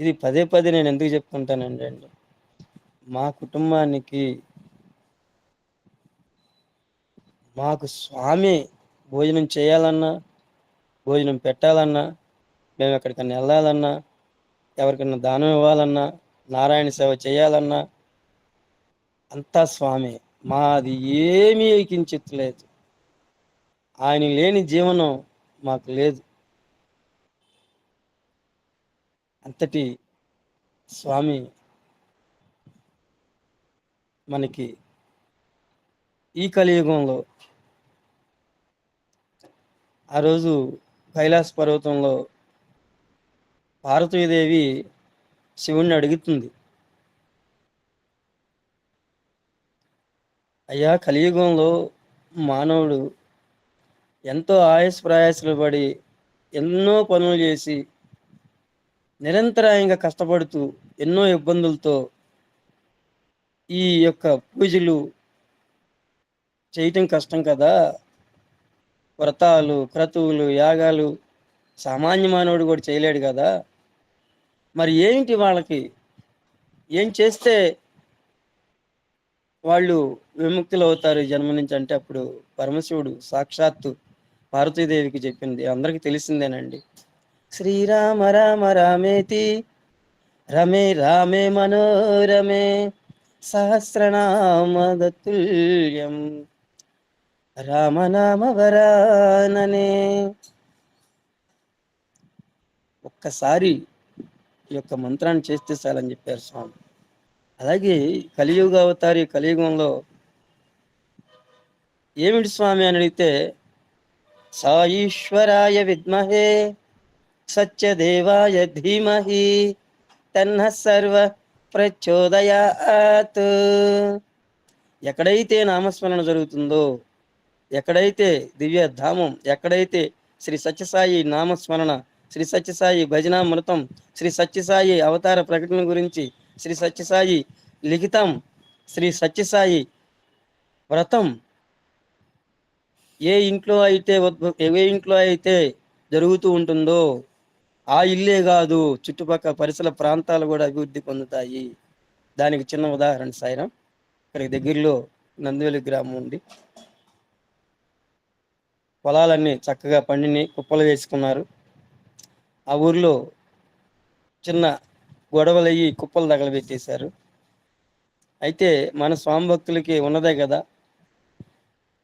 ఇది పదే పదే నేను ఎందుకు చెప్పుకుంటానండి అండి, మా కుటుంబానికి మాకు స్వామి భోజనం చేయాలన్నా, భోజనం పెట్టాలన్నా, మేము ఎక్కడికన్నా వెళ్ళాలన్నా, ఎవరికన్నా దానం ఇవ్వాలన్నా, నారాయణ సేవ చేయాలన్నా అంతా స్వామి. మాది ఏమీ కించిత్. ఆయన లేని జీవనం మాకు లేదు. అంతటి స్వామి మనకి ఈ కలియుగంలో. ఆ రోజు కైలాస పర్వతంలో పార్వతీదేవి శివుణ్ణి అడుగుతుంది, అయ్యా కలియుగంలో మానవుడు ఎంతో ప్రయాసలు పడి ఎన్నో పనులు చేసి నిరంతరాయంగా కష్టపడుతూ ఎన్నో ఇబ్బందులతో ఈ యొక్క పూజలు చేయటం కష్టం కదా, వ్రతాలు క్రతువులు యాగాలు సామాన్య మానవుడు కూడా చేయలేడు కదా, మరి ఏంటి వాళ్ళకి ఏం చేస్తే వాళ్ళు విముక్తులు అవుతారు జన్మ నుంచి అంటే, అప్పుడు పరమశివుడు సాక్షాత్తు పార్వతీదేవికి చెప్పింది అందరికీ తెలిసిందేనండి, శ్రీరామ రామ రామేతి రమే రామే మనోరమే సహస్రనామతుల్యం రామనామ వరాననే. ఒక్కసారి ఈ యొక్క మంత్రాన్ని చేస్తే చాలని చెప్పారు స్వామి. అలాగే కలియుగ అవతారి కలియుగంలో ఏమిటి స్వామి అని అడిగితే, సాఈశ్వరాయ విద్మహే సత్యదేవాయ ధీమహి తన్నః సర్వ ప్రచోదయాత్. ఎక్కడైతే నామస్మరణ జరుగుతుందో, ఎక్కడైతే దివ్యధామం, ఎక్కడైతే శ్రీ సత్యసాయి నామస్మరణ, శ్రీ సత్యసాయి భజనామృతం, శ్రీ సత్యసాయి అవతార ప్రకటన గురించి, శ్రీ సత్యసాయి లిఖితం, శ్రీ సత్యసాయి వ్రతం ఏ ఇంట్లో అయితే జరుగుతూ ఉంటుందో ఆ ఇల్లే కాదు చుట్టుపక్కల పరిసర ప్రాంతాలు కూడా అభివృద్ధి పొందుతాయి. దానికి చిన్న ఉదాహరణ సాయిరాం. ఇక్కడికి దగ్గరలో నందివెలి గ్రామం ఉంది. పొలాలన్నీ చక్కగా పండిని కుప్పలు వేసుకున్నారు. ఆ ఊర్లో చిన్న గొడవలయ్యి కుప్పలు తగలబెట్టేశారు. అయితే మన స్వామి భక్తులకి ఉన్నదే కదా,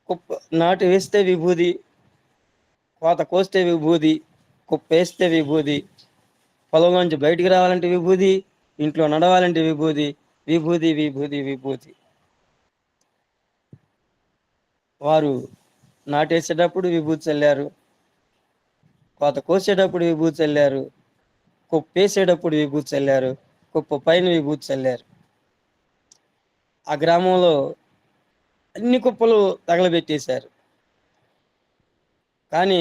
కుప్ప నాటు వేస్తే విభూది, కోత కోస్తే విభూది, కుప్ప వేస్తే విభూది, పొలంలోంచి బయటికి రావాలంటే విభూది, ఇంట్లో నడవాలంటే విభూది, విభూది విభూది విభూది. వారు నాటేసేటప్పుడు విభూతి చల్లారు, కోత కోసేటప్పుడు విభూతి చల్లారు, కుప్ప వేసేటప్పుడు విభూతి చల్లారు, కుప్ప పైన విభూతి చల్లారు. ఆ గ్రామంలో అన్ని కుప్పలు తగలబెట్టేశారు. కానీ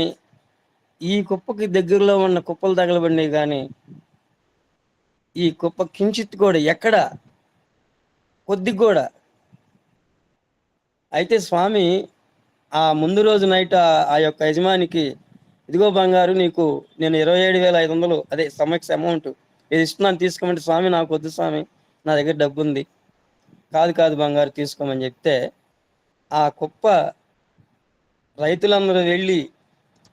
ఈ కుప్పకి దగ్గరలో ఉన్న కుప్పలు తగలబడినాయి, కానీ ఈ కుప్ప కించిత్ కూడా ఎక్కడ కొద్ది కూడా. అయితే స్వామి ఆ ముందు రోజు నైట్ ఆ యొక్క యజమానికి, ఇదిగో బంగారు, నీకు నేను 27,500 అదే సమక్ష అమౌంట్ ఇది ఇస్తున్నాను, తీసుకోమంటే, స్వామి నాకు వద్దు స్వామి, నా దగ్గర డబ్బు ఉంది. కాదు కాదు బంగారు, తీసుకోమని చెప్తే ఆ కుప్ప రైతులందరూ వెళ్ళి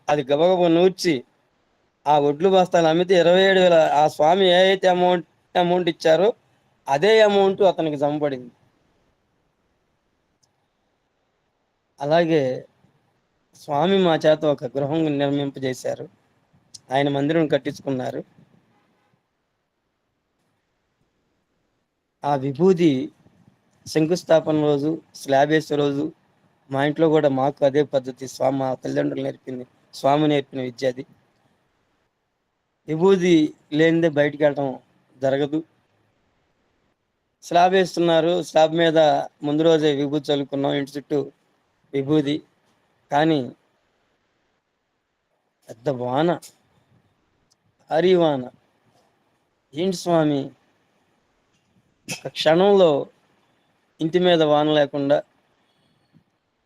అది గబగబ నూర్చి ఆ ఒడ్లు బస్తాలు అమ్మితే 27,000 ఆ స్వామి ఏ అయితే అమౌంట్ ఇచ్చారో అదే అమౌంట్ అతనికి జమపడింది. అలాగే స్వామి మా చేత ఒక గృహం నిర్మింపజేశారు, ఆయన మందిరం కట్టించుకున్నారు. ఆ విభూది శంకుస్థాపన రోజు, స్లాబ్ వేసే రోజు మా ఇంట్లో కూడా మాకు అదే పద్ధతి. స్వామి మా తల్లిదండ్రులు నేర్పింది, స్వామి నేర్పిన విద్య అది. విభూది లేనిదే బయటికి వెళ్ళటం జరగదు. స్లాబ్ వేస్తున్నారు, స్లాబ్ మీద ముందు రోజే విభూది చల్లుకున్నాం, ఇంటి చుట్టూ విభూది. కానీ పెద్ద వాన, భారీ వాన. ఏంటి స్వామి, ఒక క్షణంలో ఇంటి మీద వాన లేకుండా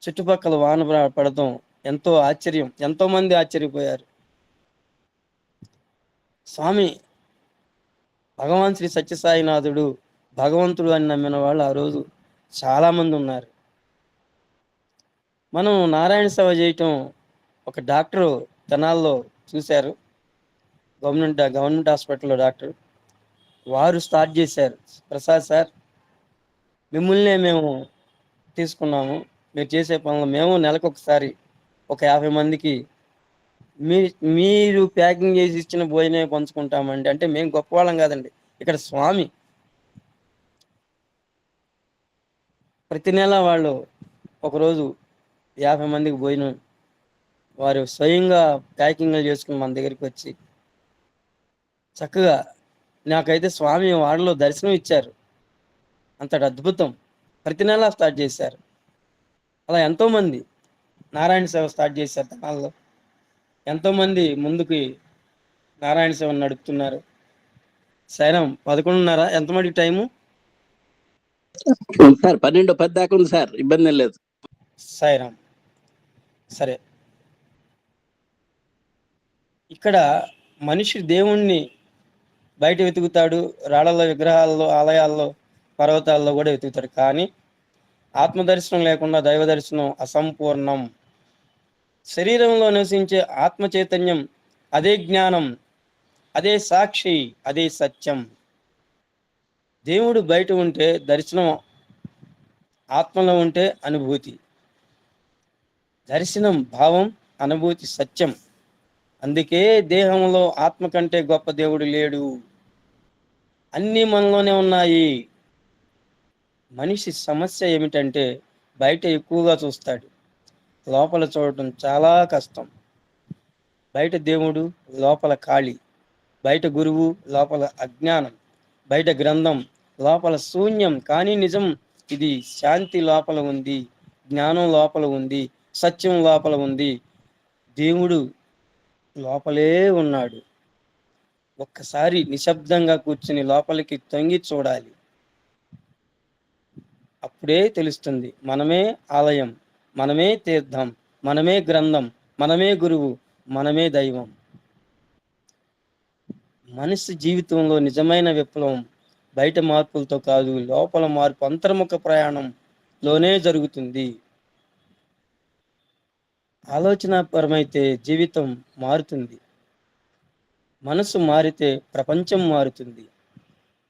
చుట్టుపక్కల వాన పడటం ఎంతో ఆశ్చర్యం, ఎంతో మంది ఆశ్చర్యపోయారు. స్వామి భగవాన్ శ్రీ సత్యసాయినాథుడు భగవంతుడు అని నమ్మిన వాళ్ళు ఆ రోజు చాలా మంది ఉన్నారు. మనం నారాయణ సేవ చేయటం ఒక డాక్టరు తెనాల్లో చూశారు, గవర్నమెంట్ హాస్పిటల్లో డాక్టర్. వారు స్టార్ట్ చేశారు, ప్రసాద్ సార్ మిమ్మల్నే మేము తీసుకున్నాము, మీరు చేసే పనులు మేము నెలకొకసారి ఒక 50 మందికి మీరు ప్యాకింగ్ చేసి ఇచ్చిన భోజనమే పంచుకుంటామండి. అంటే మేము గొప్పవాళ్ళం కాదండి, ఇక్కడ స్వామి ప్రతి నెల వాళ్ళు ఒకరోజు 50 మందికి భోజనం వారు స్వయంగా ప్యాకింగ్లు చేసుకుని మన దగ్గరికి వచ్చి చక్కగా, నాకైతే స్వామి వాళ్ళలో దర్శనం ఇచ్చారు, అంతటి అద్భుతం. ప్రతి నెల స్టార్ట్ చేశారు. అలా ఎంతోమంది నారాయణ సేవ స్టార్ట్ చేశారు తెనాల్లో. ఎంతోమంది ముందుకి నారాయణ సేవ నడుపుతున్నారు. సైరం 11:30 ఎంతమందికి టైము సార్? 12:10 దాకా ఉంది సార్, ఇబ్బంది లేదు. సైరం. సరే, ఇక్కడ మనిషి దేవుణ్ణి బయట వెతుకుతాడు, రాళ్ళల్లో, విగ్రహాల్లో, ఆలయాల్లో, పర్వతాల్లో కూడా వెతుకుతాడు. కానీ ఆత్మదర్శనం లేకుండా దైవ దర్శనం అసంపూర్ణం. శరీరంలో నివసించే ఆత్మ చైతన్యం, అదే జ్ఞానం, అదే సాక్షి, అదే సత్యం. దేవుడు బయట ఉంటే దర్శనం, ఆత్మలో ఉంటే అనుభూతి. దర్శనం భావం, అనుభూతి సత్యం. అందుకే దేహంలో ఆత్మ కంటే గొప్ప దేవుడు లేడు, అన్నీ మనలోనే ఉన్నాయి. మనిషి సమస్య ఏమిటంటే బయట ఎక్కువగా చూస్తాడు, లోపల చూడటం చాలా కష్టం. బయట దేవుడు, లోపల ఖాళీ. బయట గురువు, లోపల అజ్ఞానం. బయట గ్రంథం, లోపల శూన్యం. కానీ నిజం ఇది, శాంతి లోపల ఉంది, జ్ఞానం లోపల ఉంది, సత్యం లోపల ఉంది. దేవుడు లోపలే ఉన్నాడు. ఒక్కసారి నిశ్శబ్దంగా కూర్చుని లోపలికి తొంగి చూడాలి, అప్పుడే తెలుస్తుంది. మనమే ఆలయం, మనమే తీర్థం, మనమే గ్రంథం, మనమే గురువు, మనమే దైవం. మనిషి జీవితంలో నిజమైన విప్లవం బయట మార్పులతో కాదు, లోపల మార్పు, అంతర్ముఖ ప్రయాణం. లోనే జరుగుతుంది. ఆలోచనాపరమైతే జీవితం మారుతుంది. మనసు మారితే ప్రపంచం మారుతుంది.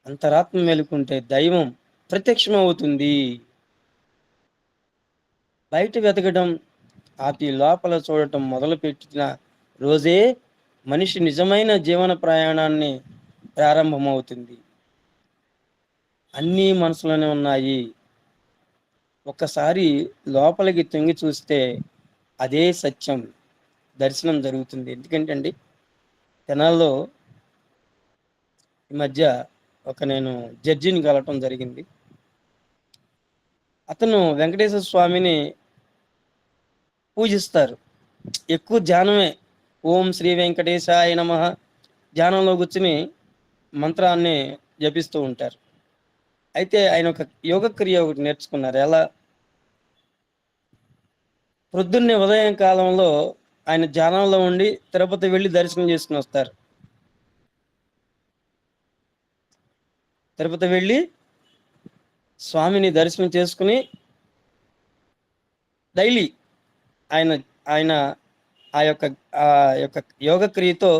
అంతరాత్మ మేలుకుంటే దైవం ప్రత్యక్షమవుతుంది. బయట వెతకడం ఆపి లోపల చూడటం మొదలుపెట్టిన రోజే మనిషి నిజమైన జీవన ప్రయాణాన్ని ప్రారంభమవుతుంది. అన్నీ మనసులోనే ఉన్నాయి. ఒక్కసారి లోపలికి తొంగి చూస్తే అదే సత్యం దర్శనం జరుగుతుంది. ఎందుకంటే అండి, తెనాల్లో ఈ మధ్య నేను జడ్జిని కలవటం జరిగింది. అతను వెంకటేశ్వర స్వామిని పూజిస్తారు. ఎక్కువ ధ్యానమే. ఓం శ్రీ వెంకటేశాయ నమః ధ్యానంలో కూర్చుని మంత్రాన్ని జపిస్తూ ఉంటారు. అయితే ఆయన ఒక యోగ క్రియ ఒకటి నేర్చుకున్నారు. ఎలా? ప్రొద్దున్నే ఉదయం కాలంలో ఆయన ధ్యానంలో ఉండి తిరుపతి వెళ్ళి దర్శనం చేసుకుని వస్తారు. తిరుపతి వెళ్ళి స్వామిని దర్శనం చేసుకుని డైలీ ఆయన ఆయన ఆ యొక్క యోగ క్రియతో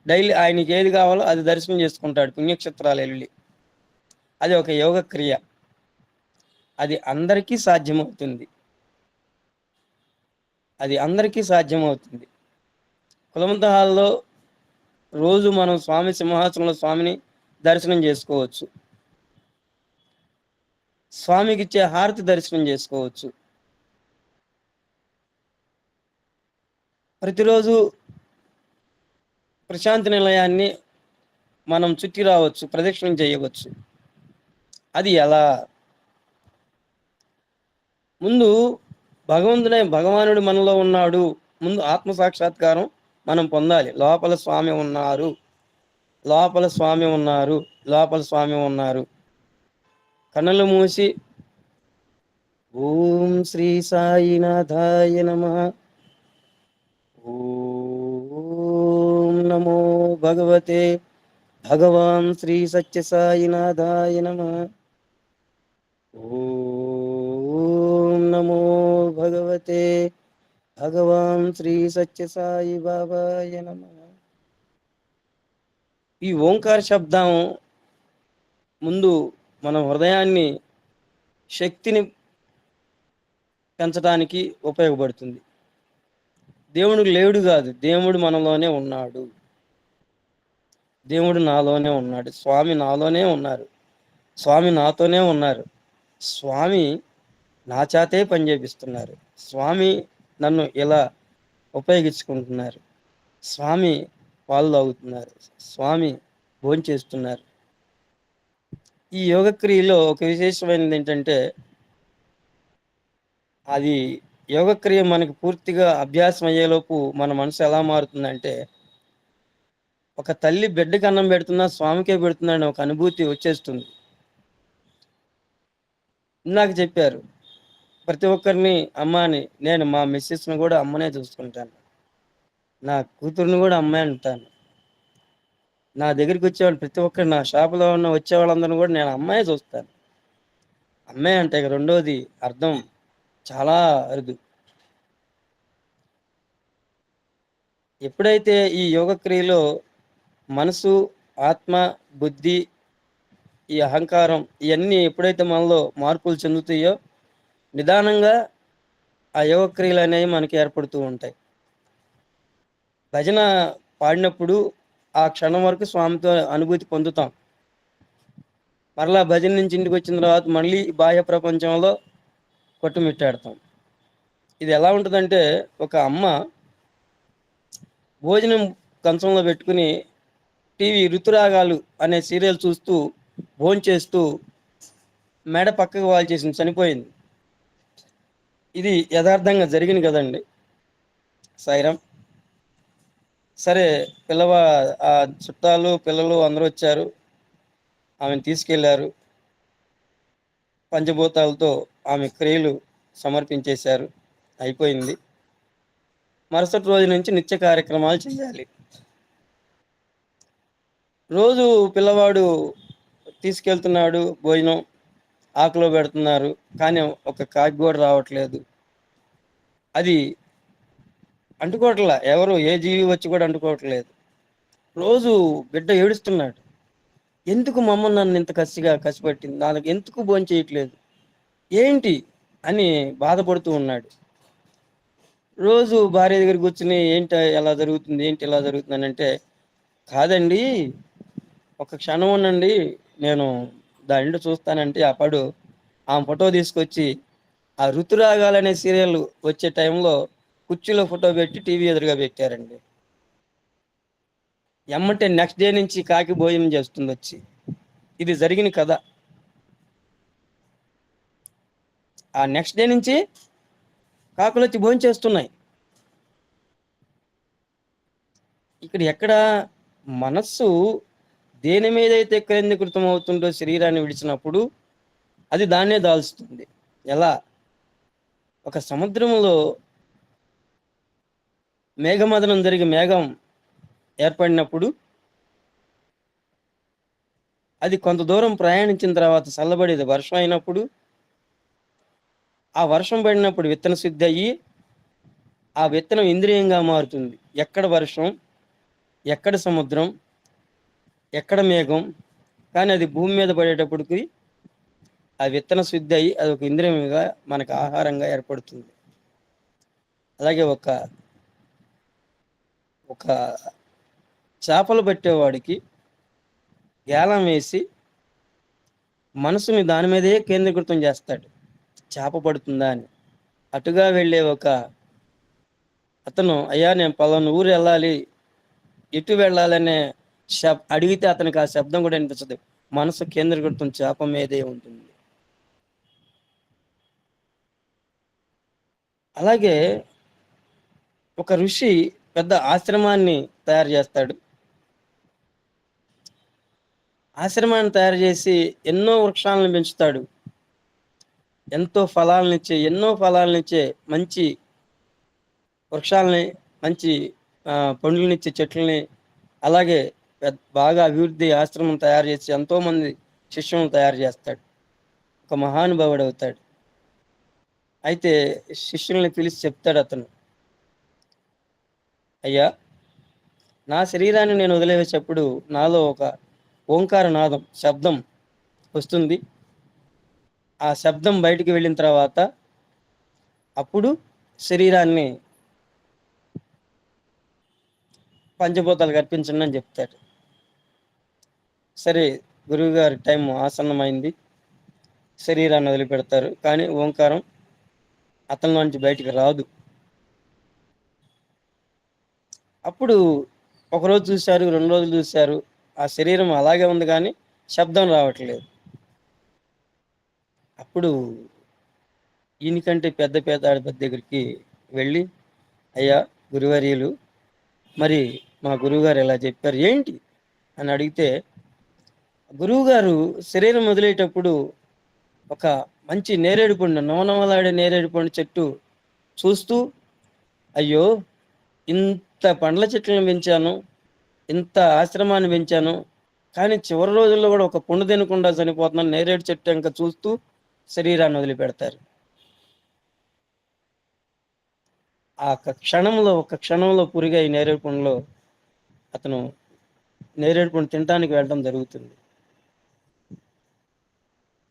డైలీ ఆయనకి ఏది కావాలో అది దర్శనం చేసుకుంటాడు. పుణ్యక్షేత్రాలు వెళ్ళి అది ఒక యోగ క్రియ. అది అందరికీ సాధ్యమవుతుంది. కులమంత హాల్లో రోజు మనం స్వామి సింహాసనంలో స్వామిని దర్శనం చేసుకోవచ్చు. స్వామికి ఇచ్చే హారతి దర్శనం చేసుకోవచ్చు. ప్రతిరోజు ప్రశాంతి నిలయాన్ని మనం చుట్టి రావచ్చు, ప్రదక్షిణం చేయవచ్చు. అది ఎలా? ముందు భగవానుడు మనలో ఉన్నాడు. ముందు ఆత్మ సాక్షాత్కారం మనం పొందాలి. లోపల స్వామి ఉన్నారు. కన్నులు మూసి ఓం శ్రీ సాయినాథాయ నమః, ఓం నమో భగవతే భగవాన్ శ్రీ సత్య సాయినాథాయ నమః, ఓం నమో భగవతే భగవాన్ శ్రీ సత్య సాయి బాబాయ నమః. ఈ ఓంకార శబ్దం ముందు మన హృదయాన్ని, శక్తిని పెంచడానికి ఉపయోగపడుతుంది. దేవుడు లేడు కాదు, దేవుడు మనలోనే ఉన్నాడు. దేవుడు నాలోనే ఉన్నాడు. స్వామి నాలోనే ఉన్నారు. స్వామి నాతోనే ఉన్నారు. స్వామి నా చేతే పని చేపిస్తున్నారు. స్వామి నన్ను ఇలా ఉపయోగించుకుంటున్నారు. స్వామి పాలు తాగుతున్నారు. స్వామి భోంచేస్తున్నారు. ఈ యోగ క్రియలో ఒక విశేషమైనది ఏంటంటే, అది యోగక్రియ మనకి పూర్తిగా అభ్యాసం అయ్యేలోపు మన మనసు ఎలా మారుతుందంటే, ఒక తల్లి బిడ్డకి అన్నం పెడుతున్నా స్వామికే పెడుతుందని ఒక అనుభూతి వచ్చేస్తుంది. ఇందాక చెప్పారు, ప్రతి ఒక్కరిని అమ్మాని. నేను మా మిస్సెస్ని కూడా అమ్మనే చూసుకుంటాను. నా కూతురుని కూడా అమ్మాయి అంటాను. నా దగ్గరికి వచ్చేవాళ్ళు ప్రతి ఒక్కరు, నా షాపులో ఉన్న వచ్చేవాళ్ళందరినీ కూడా నేను అమ్మాయి చూస్తాను. అమ్మాయి అంటే రెండోది అర్థం చాలా అరుదు. ఎప్పుడైతే ఈ యోగ క్రియలో మనసు, ఆత్మ, బుద్ధి, ఈ అహంకారం ఇవన్నీ ఎప్పుడైతే మనలో మార్పులు చెందుతాయో నిదానంగా ఆ యోగ క్రియలు అనేవి మనకి ఏర్పడుతూ ఉంటాయి. భజన పాడినప్పుడు ఆ క్షణం వరకు స్వామితో అనుభూతి పొందుతాం. మరలా భజన నుంచి ఇంటికి వచ్చిన తర్వాత మళ్ళీ బాహ్య ప్రపంచంలో కొట్టుమిట్టాడతాం. ఇది ఎలా ఉంటుందంటే, ఒక అమ్మ భోజనం కంచంలో పెట్టుకుని టీవీ ఋతురాగాలు అనే సీరియల్ చూస్తూ భోంచేస్తూ మెడ పక్కకు వాల్చేసింది, చనిపోయింది. ఇది యథార్థంగా జరిగింది కదండి. సాయిరాం. సరే, ఆ చుట్టాలు పిల్లలు అందరూ వచ్చారు, ఆమెను తీసుకెళ్లారు. పంచభూతాలతో ఆమె క్రియలు సమర్పించేశారు. అయిపోయింది. మరుసటి రోజు నుంచి నిత్య కార్యక్రమాలు చేయాలి. రోజు పిల్లవాడు తీసుకెళ్తున్నాడు భోజనం. ఆకులో పెడుతున్నారు, కానీ ఒక కాకి కూడా రావట్లేదు. అది అంటుకోవట్లా, ఎవరు ఏ జీవి వచ్చి కూడా అంటుకోవట్లేదు. రోజు బిడ్డ ఏడుస్తున్నాడు, ఎందుకు మా అమ్మ నన్ను ఇంత కసిపట్టింది, నాకు ఎందుకు భోజనం చేయట్లేదు, ఏంటి అని బాధపడుతూ ఉన్నాడు. రోజు భార్య దగ్గర కూర్చుని ఏంటి ఎలా జరుగుతుంది, ఏంటి ఎలా జరుగుతుంది అని అంటే, కాదండి ఒక క్షణం ఉండండి, నేను దాంట్లో చూస్తానంటే అప్పుడు ఆ ఫోటో తీసుకొచ్చి ఆ ఋతురాగాలనే సీరియల్ వచ్చే టైంలో కుర్చీలో ఫోటో పెట్టి టీవీ ఎదురుగా పెట్టారండి. ఎమ్మటే నెక్స్ట్ డే నుంచి కాకి భోజనం చేస్తుంది వచ్చి. ఇది జరిగిన కథ. ఆ నెక్స్ట్ డే నుంచి కాకులు వచ్చి భోజనం చేస్తున్నాయి. ఇక్కడ ఎక్కడ మనస్సు దేని మీద అయితే కేంద్రీకృతం అవుతుందో శరీరాన్ని విడిచినప్పుడు అది దాన్నే దాల్చుతుంది. ఎలా? ఒక సముద్రంలో మేఘమదనం జరిగి మేఘం ఏర్పడినప్పుడు అది కొంత దూరం ప్రయాణించిన తర్వాత చల్లబడేది వర్షం అయినప్పుడు, ఆ వర్షం పడినప్పుడు విత్తన శుద్ధి అయ్యి ఆ విత్తనం ఇంద్రియంగా మారుతుంది. ఎక్కడ వర్షం, ఎక్కడ సముద్రం, ఎక్కడ మేఘం, కానీ అది భూమి మీద పడేటప్పటికి ఆ విత్తన శుద్ధి అయ్యి అది ఒక ఇంద్రియంగా మనకు ఆహారంగా ఏర్పడుతుంది. అలాగే ఒక ఒక చేపలు పట్టేవాడికి గేలం వేసి మనసుని దాని మీదే కేంద్రీకృతం చేస్తాడు, చేప పడుతుందా అని. అటుగా వెళ్ళే ఒక అతను, అయ్యా నేను పలానా ఊరు వెళ్ళాలి, ఎటు వెళ్ళాలనే అడిగితే అతనికి ఆ శబ్దం కూడా వినిపించదు, మనసు కేంద్రీకృతం చేప మీదే ఉంటుంది. అలాగే ఒక ఋషి పెద్ద ఆశ్రమాన్ని తయారు చేస్తాడు. ఆశ్రమాన్ని తయారు చేసి ఎన్నో వృక్షాలను పెంచుతాడు, ఎంతో ఫలాలనిచ్చే మంచి వృక్షాలని, మంచి పండ్లనిచ్చే చెట్లని, అలాగే బాగా అభివృద్ధి ఆశ్రమం తయారు చేసి ఎంతో మంది శిష్యులను తయారు చేస్తాడు. ఒక మహానుభావుడు అవుతాడు. అయితే శిష్యుల్ని పిలిచి చెప్తాడు అతను, అయ్యా నా శరీరాన్ని నేను వదిలేసేటప్పుడు నాలో ఒక ఓంకార నాదం శబ్దం వస్తుంది. ఆ శబ్దం బయటికి వెళ్ళిన తర్వాత అప్పుడు శరీరాన్ని పంచభూతాలకు అర్పించండి అని చెప్తాడు. సరే, గురువు గారి టైం ఆసన్నమైంది, శరీరాన్ని వదిలిపెడతారు. కానీ ఓంకారం అతని నుంచి బయటికి రాదు. అప్పుడు ఒకరోజు చూశారు, 2 రోజులు చూశారు, ఆ శరీరం అలాగే ఉంది కానీ శబ్దం రావట్లేదు. అప్పుడు ఈయనకంటే పెద్ద దగ్గరికి వెళ్ళి, అయ్యా గురువర్యులు, మరి మా గురువుగారు ఎలా చెప్పారు ఏంటి అని అడిగితే, గురువుగారు శరీరం వదిలేటప్పుడు ఒక మంచి నేరేడు పండు, నవనవలాడే నేరేడు పండు చెట్టు చూస్తూ, అయ్యో ఇంత పండ్ల చెట్లను పెంచాను, ఇంత ఆశ్రమాన్ని పెంచాను, కానీ చివరి రోజుల్లో కూడా ఒక పండు తినకుండా చనిపోతున్నాను, నేరేడు చెట్టు ఇంకా చూస్తూ శరీరాన్ని వదిలిపెడతారు. ఒక క్షణంలో పురిగా ఈ నేరేడు పండులో అతను నేరేడు పండు తినడానికి వెళ్ళడం జరుగుతుంది.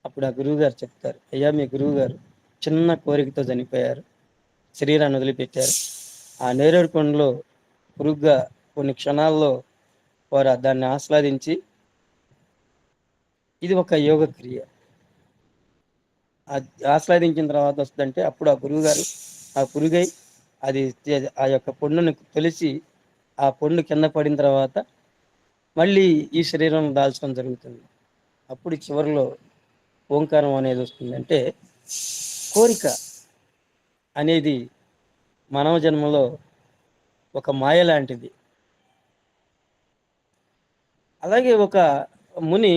అప్పుడు ఆ గురువు గారు చెప్తారు, అయ్యా మీ గురువు గారు చిన్న కోరికతో చనిపోయారు, శరీరాన్ని వదిలిపెట్టారు. ఆ నేరేడు పండులో పురుగ్గా కొన్ని క్షణాల్లో వారు దాన్ని ఆస్వాదించి, ఇది ఒక యోగ క్రియ, ఆస్వాదించిన తర్వాత వస్తుందంటే అప్పుడు ఆ గురువు గారు ఆ పురుగై అది ఆ యొక్క పండును తొలిచి ఆ పండు కింద పడిన తర్వాత మళ్ళీ ఈ శరీరం దాల్చడం జరుగుతుంది. అప్పుడు చివరిలో ఓంకారం అనేది వస్తుంది. అంటే కోరిక అనేది మానవ జన్మలో ఒక మాయ లాంటిది. అలాగే ఒక ముని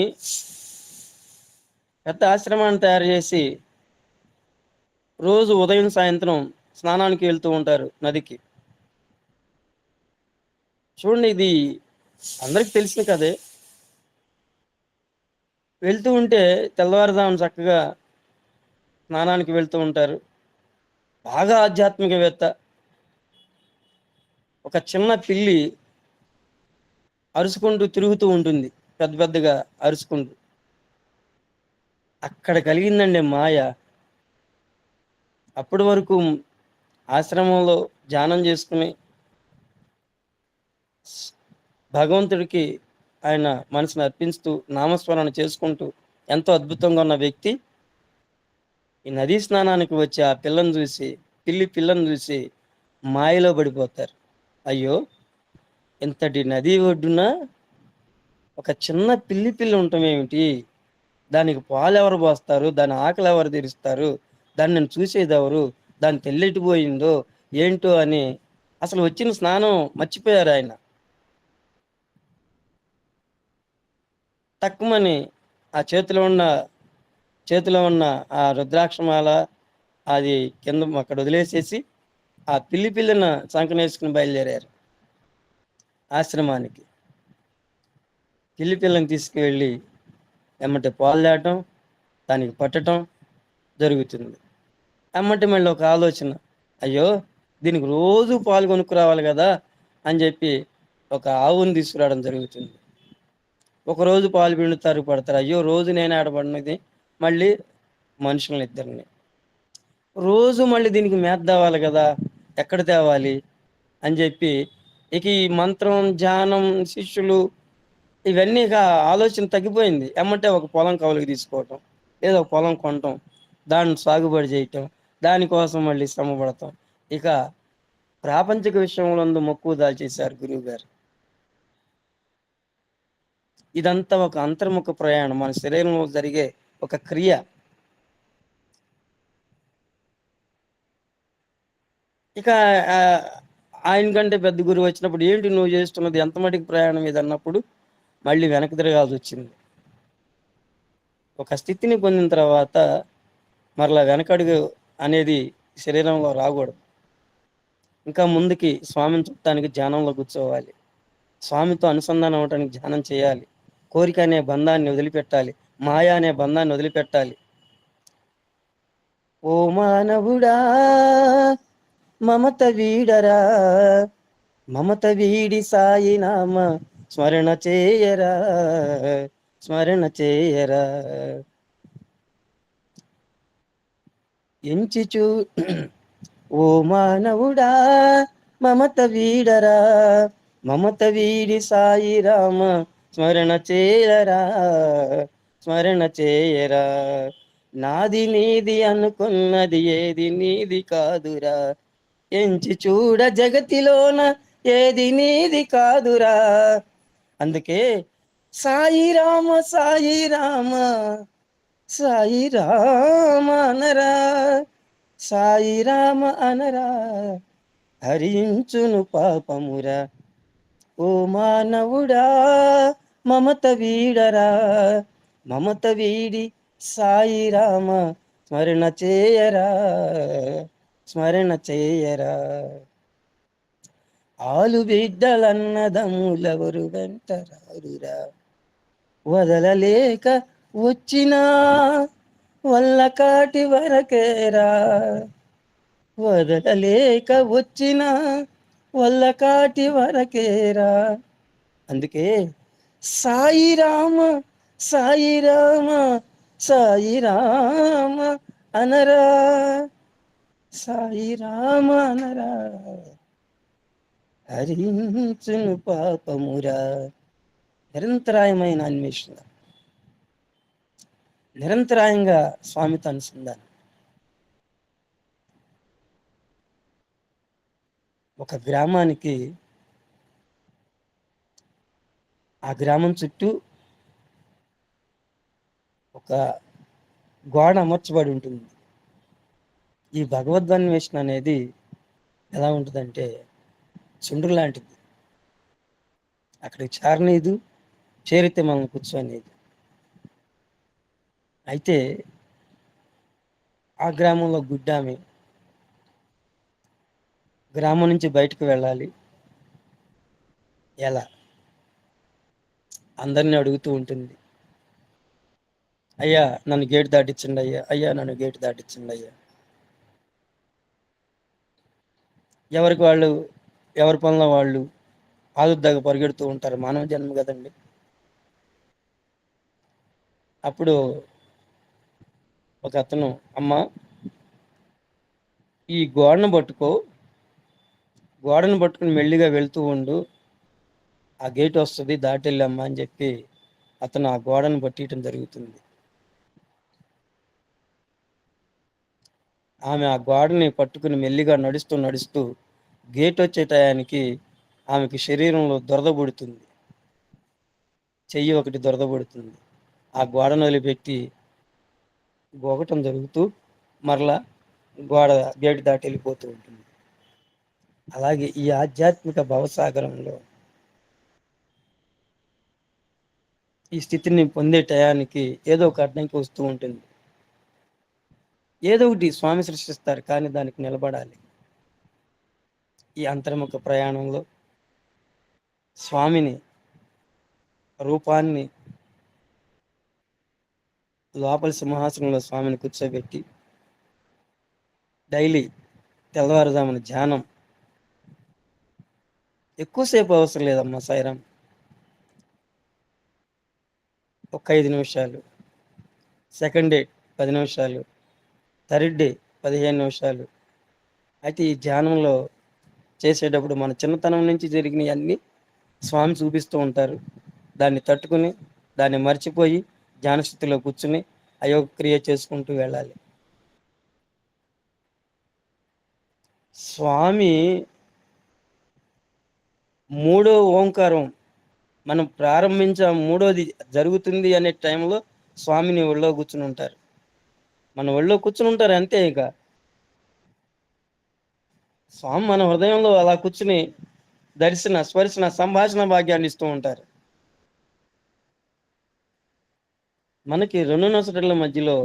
పెద్ద ఆశ్రమాన్ని తయారు చేసి రోజు ఉదయం సాయంత్రం స్నానానికి వెళ్తూ ఉంటారు నదికి. చూడండి, ఇది అందరికి తెలిసిన కదే. వెళ్తూ ఉంటే తెల్లవారుజామున చక్కగా స్నానానికి వెళ్తూ ఉంటారు. బాగా ఆధ్యాత్మికవేత్త. ఒక చిన్న పిల్లి అరుచుకుంటూ తిరుగుతూ ఉంటుంది, పెద్ద పెద్దగా అరుచుకుంటూ. అక్కడ కలిగిందండి మాయ. అప్పటి వరకు ఆశ్రమంలో ధ్యానం చేసుకుని భగవంతుడికి ఆయన మనసును అర్పిస్తూ నామస్మరణ చేసుకుంటూ ఎంతో అద్భుతంగా ఉన్న వ్యక్తి ఈ నదీ స్నానానికి వచ్చి ఆ పిల్లను చూసి మాయలో పడిపోతారు. అయ్యో, ఇంతటి నది ఒడ్డున ఒక చిన్న పిల్లి ఉండటం ఏమిటి? దానికి పాలు ఎవరు పోస్తారు? దాని ఆకలి ఎవరు తీరుస్తారు? దాన్ని నేను చూసేది ఎవరు? దాని తెల్లెటిపోయిందో ఏంటో అని అసలు వచ్చిన స్నానం మర్చిపోయారు ఆయన. తక్కువని ఆ చేతిలో ఉన్న ఆ రుద్రాక్షమాల అది కింద అక్కడ వదిలేసేసి ఆ పిల్లిని సంకనేసుకుని బయలుదేరారు ఆశ్రమానికి. పిల్లిని తీసుకువెళ్ళి ఎమ్మటి పాలు తేటం, దానికి పట్టడం జరుగుతుంది. ఎమ్మటి మళ్ళీ ఒక ఆలోచన, అయ్యో దీనికి రోజు పాలు కొనుక్కురావాలి కదా అని చెప్పి ఒక ఆవుని తీసుకురావడం జరుగుతుంది. ఒకరోజు పాలు పిండుతారు, పడతారు. అయ్యో రోజు నేను ఆడపడినది, మళ్ళీ మనుషులను ఇద్దరిని రోజు మళ్ళీ దీనికి మేత తేవాలి కదా, ఎక్కడ తేవాలి అని చెప్పి ఇక ఈ మంత్రం, ధ్యానం, శిష్యులు ఇవన్నీ ఇక ఆలోచన తగ్గిపోయింది. ఎమ్మంటే ఒక పొలం కవులకి తీసుకోవటం, లేదా ఒక పొలం కొనటం, దాన్ని సాగుబడి చేయటం, దానికోసం మళ్ళీ శ్రమ పడటం. ఇక ప్రాపంచిక విషయంలో మక్కువ దాల్చేశారు గురువు గారు. ఇదంతా ఒక అంతర్ముఖ ప్రయాణం, మన శరీరంలో జరిగే ఒక క్రియ. ఇక ఆయన కంటే పెద్ద గురువు వచ్చినప్పుడు, ఏంటి నువ్వు చేస్తున్నది, ఎంత మటుకు ప్రయాణం ఇది అన్నప్పుడు మళ్ళీ వెనక్కి తిరగాల్సి వచ్చింది. ఒక స్థితిని పొందిన తర్వాత మరలా వెనకడుగు అనేది శరీరంలో రాకూడదు. ఇంకా ముందుకి స్వామిని చుట్టానికి ధ్యానంలో కూర్చోవాలి, స్వామితో అనుసంధానం అవడానికి ధ్యానం చేయాలి, కోరిక అనే బంధాన్ని వదిలిపెట్టాలి, మాయా అనే బంధాన్ని వదిలిపెట్టాలి. ఓ మానవుడా మమత వీడరా, మమత వీడి సాయి నామ స్మరణ చేయరా, స్మరణ చేయరా. ఎంచిచూ ఓ మానవుడా మమత వీడరా, మమత వీడి సాయి రామ స్మరణ చేయరా, స్మరణ చేయరా. నాది నీది అనుకున్నది ఏది నీది కాదురా, ఎంచి చూడ జగతిలోన ఏది నీది కాదురా. అందుకే సాయి రామ సాయి రామ సాయి రామ అనరా, సాయి రామ అనరా, హరించును పాపమురా. ఓ మానవుడా మమత వీడరా, మమత వీడి సాయి రామ స్మరణ చేయరా, స్మరణ చేయరా. ఆలు బిడ్డలన్నదమ్ములెవరు వెంటరారురా, వదలలేక వచ్చినా వల్ల కాటి వరకేరా, వదలలేక వచ్చినా వల్ల కాటి వరకేరా. అందుకే సాయి రామ సాయి రామ సాయి రామ అనరా, సాయి రామ అనరా, హరించును పాపమురా. నిరంతరాయమైన అన్వేషణ, నిరంతరాయంగా స్వామితో అనుసంధానం. ఒక గ్రామానికి, ఆ గ్రామం చుట్టూ ఒక గోడ అమర్చబడి ఉంటుంది. ఈ భగవద్వన్వేషణ అనేది ఎలా ఉంటుందంటే చుండ్రు లాంటిది. అక్కడికి చేరనీదు, చేరితే మనం కూర్చోనేది. అయితే ఆ గ్రామంలో గుడ్డామి గ్రామం నుంచి బయటకు వెళ్ళాలి, ఎలా అందరినీ అడుగుతూ ఉంటుంది. అయ్యా నన్ను గేటు దాటించండి అయ్యా, అయ్యా నన్ను గేటు దాటించండి అయ్యా. ఎవరికి వాళ్ళు ఎవరి పనుల వాళ్ళు ఆదుర్దాగా పరిగెడుతూ ఉంటారు. మానవ జన్మ కదండి. అప్పుడు ఒక అతను, అమ్మ ఈ గోడను పట్టుకో, గోడను పట్టుకుని మెల్లిగా వెళ్తూ ఉండు, ఆ గేట్ వస్తుంది దాటెళ్ళమ్మా అని చెప్పి అతను ఆ గోడను పట్టియటం జరుగుతుంది. ఆమె ఆ గోడని పట్టుకుని మెల్లిగా నడుస్తూ నడుస్తూ గేట్ వచ్చే టయానికి ఆమెకి శరీరంలో దురద పుడుతుంది, చెయ్యి ఒకటి దురద పుడుతుంది. ఆ గోడను వదిలిపెట్టి గోగటం జరుగుతూ మరలా గోడ గేటు దాటి వెళ్ళిపోతూ ఉంటుంది. అలాగే ఈ ఆధ్యాత్మిక భవసాగరంలో ఈ స్థితిని పొందే టయానికి ఏదో ఒక అడ్డంకి వస్తూ ఉంటుంది. ఏదో ఒకటి స్వామి సృష్టిస్తారు, కానీ దానికి నిలబడాలి. ఈ అంతర్ముఖ ప్రయాణంలో స్వామిని రూపాన్ని లోపలి సింహాసనంలో స్వామిని కూర్చోబెట్టి డైలీ తెల్లవారుజామున ధ్యానం, ఎక్కువసేపు అవసరం లేదమ్మా సాయిరాం, ఒక 5 నిమిషాలు, సెకండ్ డే 10 నిమిషాలు, థర్డ్ డే 15 నిమిషాలు. అయితే ఈ ధ్యానంలో చేసేటప్పుడు మన చిన్నతనం నుంచి జరిగినవన్నీ స్వామి చూపిస్తూ ఉంటారు. దాన్ని తట్టుకుని దాన్ని మర్చిపోయి ధ్యానస్థితిలో కూర్చుని అయోగ క్రియ చేసుకుంటూ వెళ్ళాలి. స్వామి మూడో ఓంకారం మనం మూడోది జరుగుతుంది అనే టైంలో స్వామిని ఒళ్ళో కూర్చుని ఉంటారు. మన ఒళ్ళో కూర్చుని ఉంటారు అంతే. ఇక స్వామి మన హృదయంలో అలా కూర్చుని దర్శన స్పర్శన సంభాషణ భాగ్యాన్ని ఇస్తూ ఉంటారు. మనకి 2 నొసటల మధ్యలో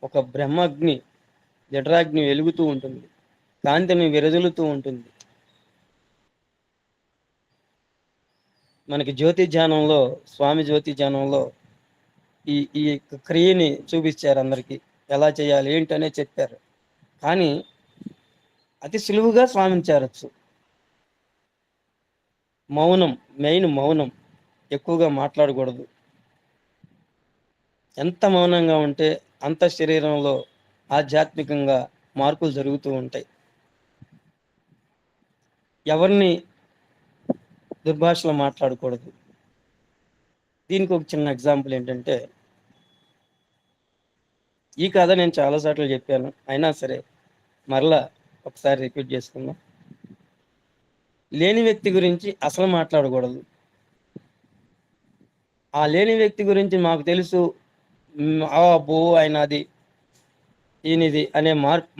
ఒక బ్రహ్మాగ్ని, జఠరాగ్ని వెలుగుతూ ఉంటుంది, కాంతిని విరజులుతూ ఉంటుంది. మనకి జ్యోతి ధ్యానంలో, స్వామి జ్యోతి ధ్యానంలో ఈ ఈ క్రియని చూపించారు, అందరికీ ఎలా చేయాలి ఏంటనే చెప్పారు. కానీ అతి సులువుగా స్వామిని చేరచ్చు. మౌనం, మెయిన్ మౌనం, ఎక్కువగా మాట్లాడకూడదు. ఎంత మౌనంగా ఉంటే అంత శరీరంలో ఆధ్యాత్మికంగా మార్పులు జరుగుతూ ఉంటాయి. ఎవరిని దుర్భాషలో మాట్లాడకూడదు. దీనికి ఒక చిన్న ఎగ్జాంపుల్ ఏంటంటే, ఈ కథ నేను చాలాసార్లు చెప్పాను, అయినా సరే మరలా ఒకసారి రిపీట్ చేసుకుందాం. లేని వ్యక్తి గురించి అసలు మాట్లాడకూడదు. ఆ లేని వ్యక్తి గురించి మాకు తెలుసు, అబ్బో ఆయన అది ఈయనది అనే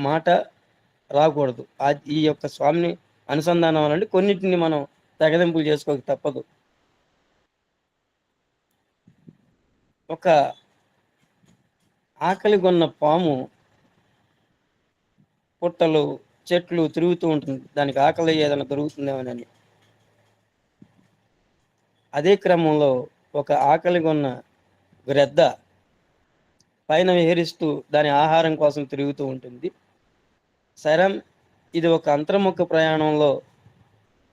మాట రాకూడదు. ఈ యొక్క స్వామిని అనుసంధానం అనంటే కొన్నిటిని మనం తెగదింపులు చేసుకోక తప్పదు. ఒక ఆకలి కొన్న పాము పుట్టలు చెట్లు తిరుగుతూ ఉంటుంది, దానికి ఆకలి ఏదైనా దొరుకుతుందేమోనని. అదే క్రమంలో ఒక ఆకలి కొన్న గ్రద్ద పైన విహరిస్తూ దాని ఆహారం కోసం తిరుగుతూ ఉంటుంది. శరం ఇది ఒక అంతర్ముఖ ప్రయాణంలో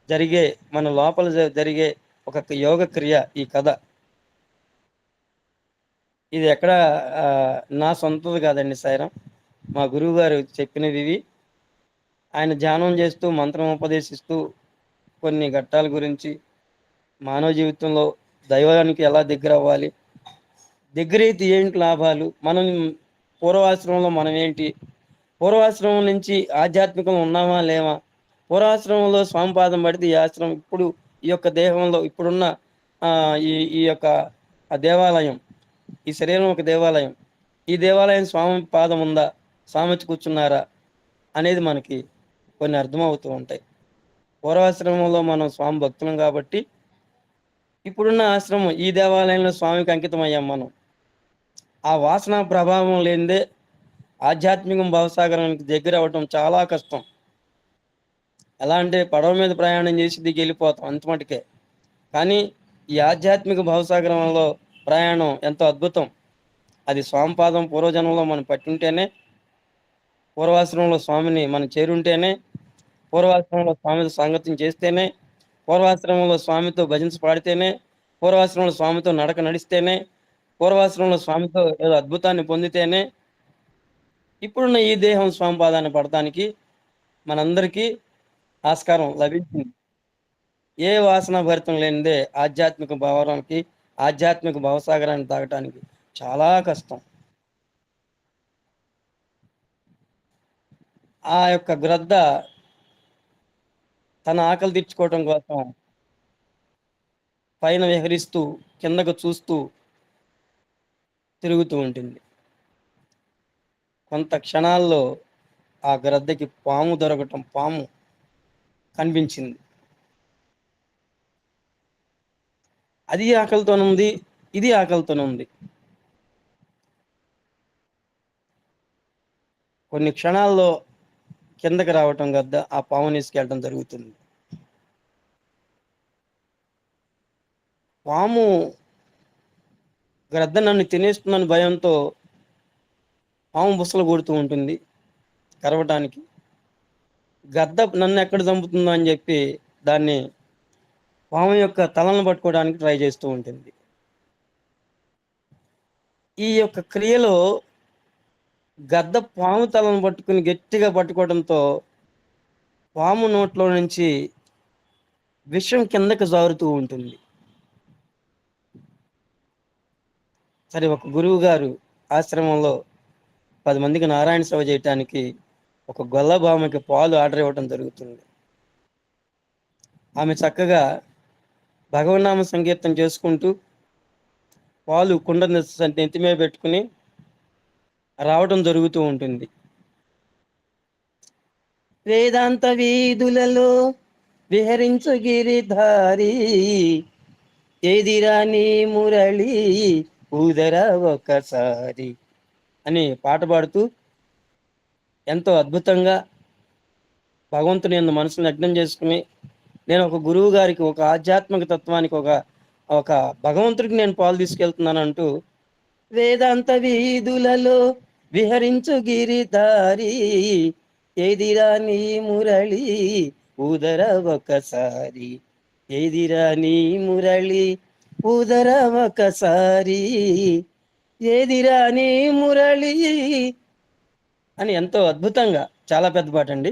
జరిగే, మన లోపల జరిగే ఒక యోగ క్రియ. ఈ కథ ఇది ఎక్కడ నా సొంతది కాదండి సాయిరాం, మా గురువు గారు చెప్పినవి ఇవి. ఆయన ధ్యానం చేస్తూ మంత్రం ఉపదేశిస్తూ కొన్ని ఘట్టాల గురించి, మానవ జీవితంలో దైవానికి ఎలా దగ్గర అవ్వాలి, దగ్గరైతే ఏంటి లాభాలు, మనం పూర్వాశ్రమంలో మనం ఏంటి, పూర్వాశ్రమం నుంచి ఆధ్యాత్మికం ఉన్నామా లేవా, పూర్వాశ్రమంలో స్వామిపాదం పడితే ఈ ఆశ్రమం, ఇప్పుడు ఈ యొక్క దేహంలో ఇప్పుడున్న ఈ యొక్క దేవాలయం, ఈ శరీరం ఒక దేవాలయం, ఈ దేవాలయం స్వామి పాదం ఉందా, స్వామి వచ్చి కూర్చున్నారా అనేది మనకి కొన్ని అర్థమవుతూ ఉంటాయి. పూర్వాశ్రమంలో మనం స్వామి భక్తులం కాబట్టి ఇప్పుడున్న ఆశ్రమం ఈ దేవాలయంలో స్వామికి అంకితం అయ్యాం మనం. ఆ వాసన ప్రభావం లేనిదే ఆధ్యాత్మికం భవసాగరానికి దగ్గర అవ్వటం చాలా కష్టం. ఎలా అంటే పడవ మీద ప్రయాణం చేసి దిగి వెళ్ళిపోతాం అంత మటుకే. కానీ ఈ ఆధ్యాత్మిక భవసాగరంలో ప్రయాణం ఎంతో అద్భుతం. అది స్వామి పాదం పూర్వజన్మలో మనం పట్టుంటేనే, పూర్వాశ్రమంలో స్వామిని మనం చేరుంటేనే, పూర్వాశ్రమంలో స్వామితో సాంగత్యం చేస్తేనే, పూర్వాశ్రమంలో స్వామితో భజన్స్ పాడితేనే, పూర్వాశ్రమంలో స్వామితో నడక నడిస్తేనే, పూర్వాశ్రమంలో స్వామితో ఏదో అద్భుతాన్ని పొందితేనే ఇప్పుడున్న ఈ దేహం స్వామి పాదాన్ని పడటానికి మనందరికీ ఆస్కారం లభించింది. ఏ వాసన భరితం లేనిదే ఆధ్యాత్మిక భావనానికి, ఆధ్యాత్మిక భవసాగరాన్ని తాగటానికి చాలా కష్టం. ఆ యొక్క గ్రద్ద తన ఆకలి తీర్చుకోవటం కోసం పైన విహరిస్తూ కిందకు చూస్తూ తిరుగుతూ ఉంటుంది. కొంత క్షణాల్లో ఆ గ్రద్దకి పాము కనిపించింది. అది ఆకలితోనుంది, ఇది ఆకలితోనుంది. కొన్ని క్షణాల్లో కిందకి రావటం గద్ద ఆ పాముని తీసుకెళ్ళటం జరుగుతుంది. పాము గ్రద్ద నన్ను తినేస్తుందని భయంతో పాము బుసలు కొడుతూ ఉంటుంది కరవటానికి. గద్ద నన్ను ఎక్కడ చంపుతుందో అని చెప్పి దాన్ని పాము యొక్క తలను పట్టుకోవడానికి ట్రై చేస్తూ ఉంటుంది. ఈ యొక్క క్రియలో గద్ద పాము తలను పట్టుకుని గట్టిగా పట్టుకోవడంతో పాము నోట్లో నుంచి విషం కిందకు జారుతూ ఉంటుంది. సరే, ఒక గురువు గారు ఆశ్రమంలో 10 మందికి నారాయణ సేవ చేయటానికి ఒక గొల్లబామకి పాలు ఆర్డర్ ఇవ్వడం జరుగుతుంది. ఆమె చక్కగా భగవన్నామ సంకీర్తన చేసుకుంటూ పాలు కుండ నెత్తిమే పెట్టుకుని రావడం జరుగుతూ ఉంటుంది. వేదాంత వీధులలో విహరించు గిరిధారి, ఏదిరా నీ మురళి ఊదరా ఒకసారి అని పాట పాడుతూ ఎంతో అద్భుతంగా భగవంతుని యందు మనసును లగ్నం చేసుకుని, నేను ఒక గురువు గారికి, ఒక ఆధ్యాత్మిక తత్వానికి, ఒక భగవంతుడికి నేను పాలు తీసుకెళ్తున్నాను అంటూ వేదాంత వీధులలో విహరించు గిరిధారి, ఏదిరా నీ మురళి ఊదర ఒకసారి, ఏదిరా నీ మురళి ఊదర ఒకసారి, ఏదిరా నీ మురళి అని ఎంతో అద్భుతంగా, చాలా పెద్ద పాట అండి,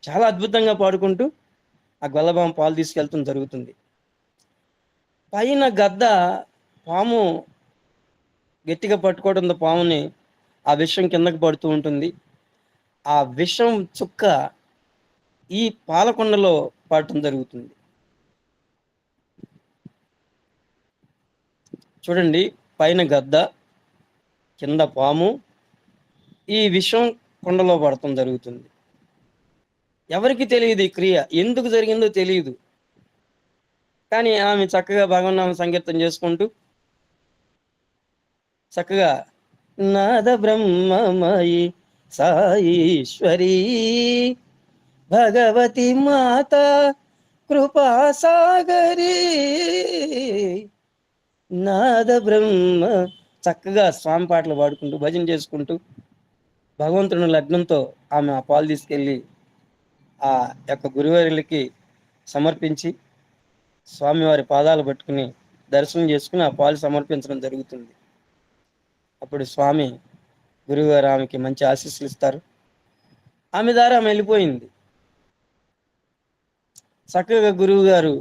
చాలా అద్భుతంగా పాడుకుంటూ ఆ గొల్లబామ పాలు తీసుకెళ్తాం జరుగుతుంది. పైన గద్ద పాము గట్టిగా పట్టుకోవడంతో పాముని ఆ విషం కిందకి పడుతూ ఉంటుంది. ఆ విషం చుక్క ఈ పాలకొండలో పడటం జరుగుతుంది. చూడండి, పైన గద్ద, కింద పాము, ఈ విషం కొండలో పడటం జరుగుతుంది. ఎవరికి తెలియదు ఈ క్రియ ఎందుకు జరిగిందో తెలియదు. కానీ ఆమె చక్కగా భగవన్నామ సంకీర్తన చేసుకుంటూ చక్కగా నాద బ్రహ్మమయి సాయీశ్వరి భగవతి మాత కృపాసాగరి, నాద బ్రహ్మ చక్కగా స్వామి పాటలు పాడుకుంటూ భజన చేసుకుంటూ భగవంతుని లగ్నంతో ఆమె ఆ పాలు తీసుకెళ్ళి ఆ యొక్క గురువారికి సమర్పించి స్వామివారి పాదాలు పట్టుకుని దర్శనం చేసుకుని ఆ పాలు సమర్పించడం జరుగుతుంది. అప్పుడు స్వామి గురువుగారు ఆమెకి మంచి ఆశీస్సులు ఇస్తారు. ఆమె ద్వారా ఆమె వెళ్ళిపోయింది. చక్కగా గురువు గారు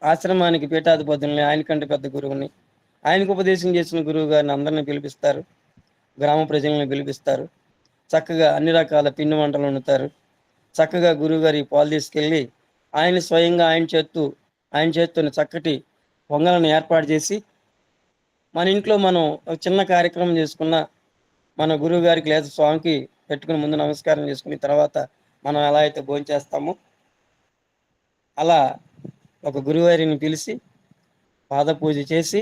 ఆశ్రమానికి పీఠాధిపతుల్ని, ఆయనకంటే పెద్ద గురువుని, ఆయనకు ఉపదేశం చేసిన గురువు గారిని అందరినీ పిలిపిస్తారు. గ్రామ ప్రజల్ని పిలిపిస్తారు. చక్కగా అన్ని రకాల పిండి వంటలు వండుతారు. చక్కగా గురువుగారి పాలు తీసుకెళ్ళి ఆయన స్వయంగా ఆయన చేత్తోని చక్కటి పొంగలను ఏర్పాటు చేసి, మన ఇంట్లో మనం ఒక చిన్న కార్యక్రమం చేసుకున్న మన గురువు గారికి లేదా స్వామికి పెట్టుకుని ముందు నమస్కారం చేసుకుని తర్వాత మనం ఎలా అయితే భోజనం చేస్తామో అలా ఒక గురువారిని పిలిచి పాద పూజ చేసి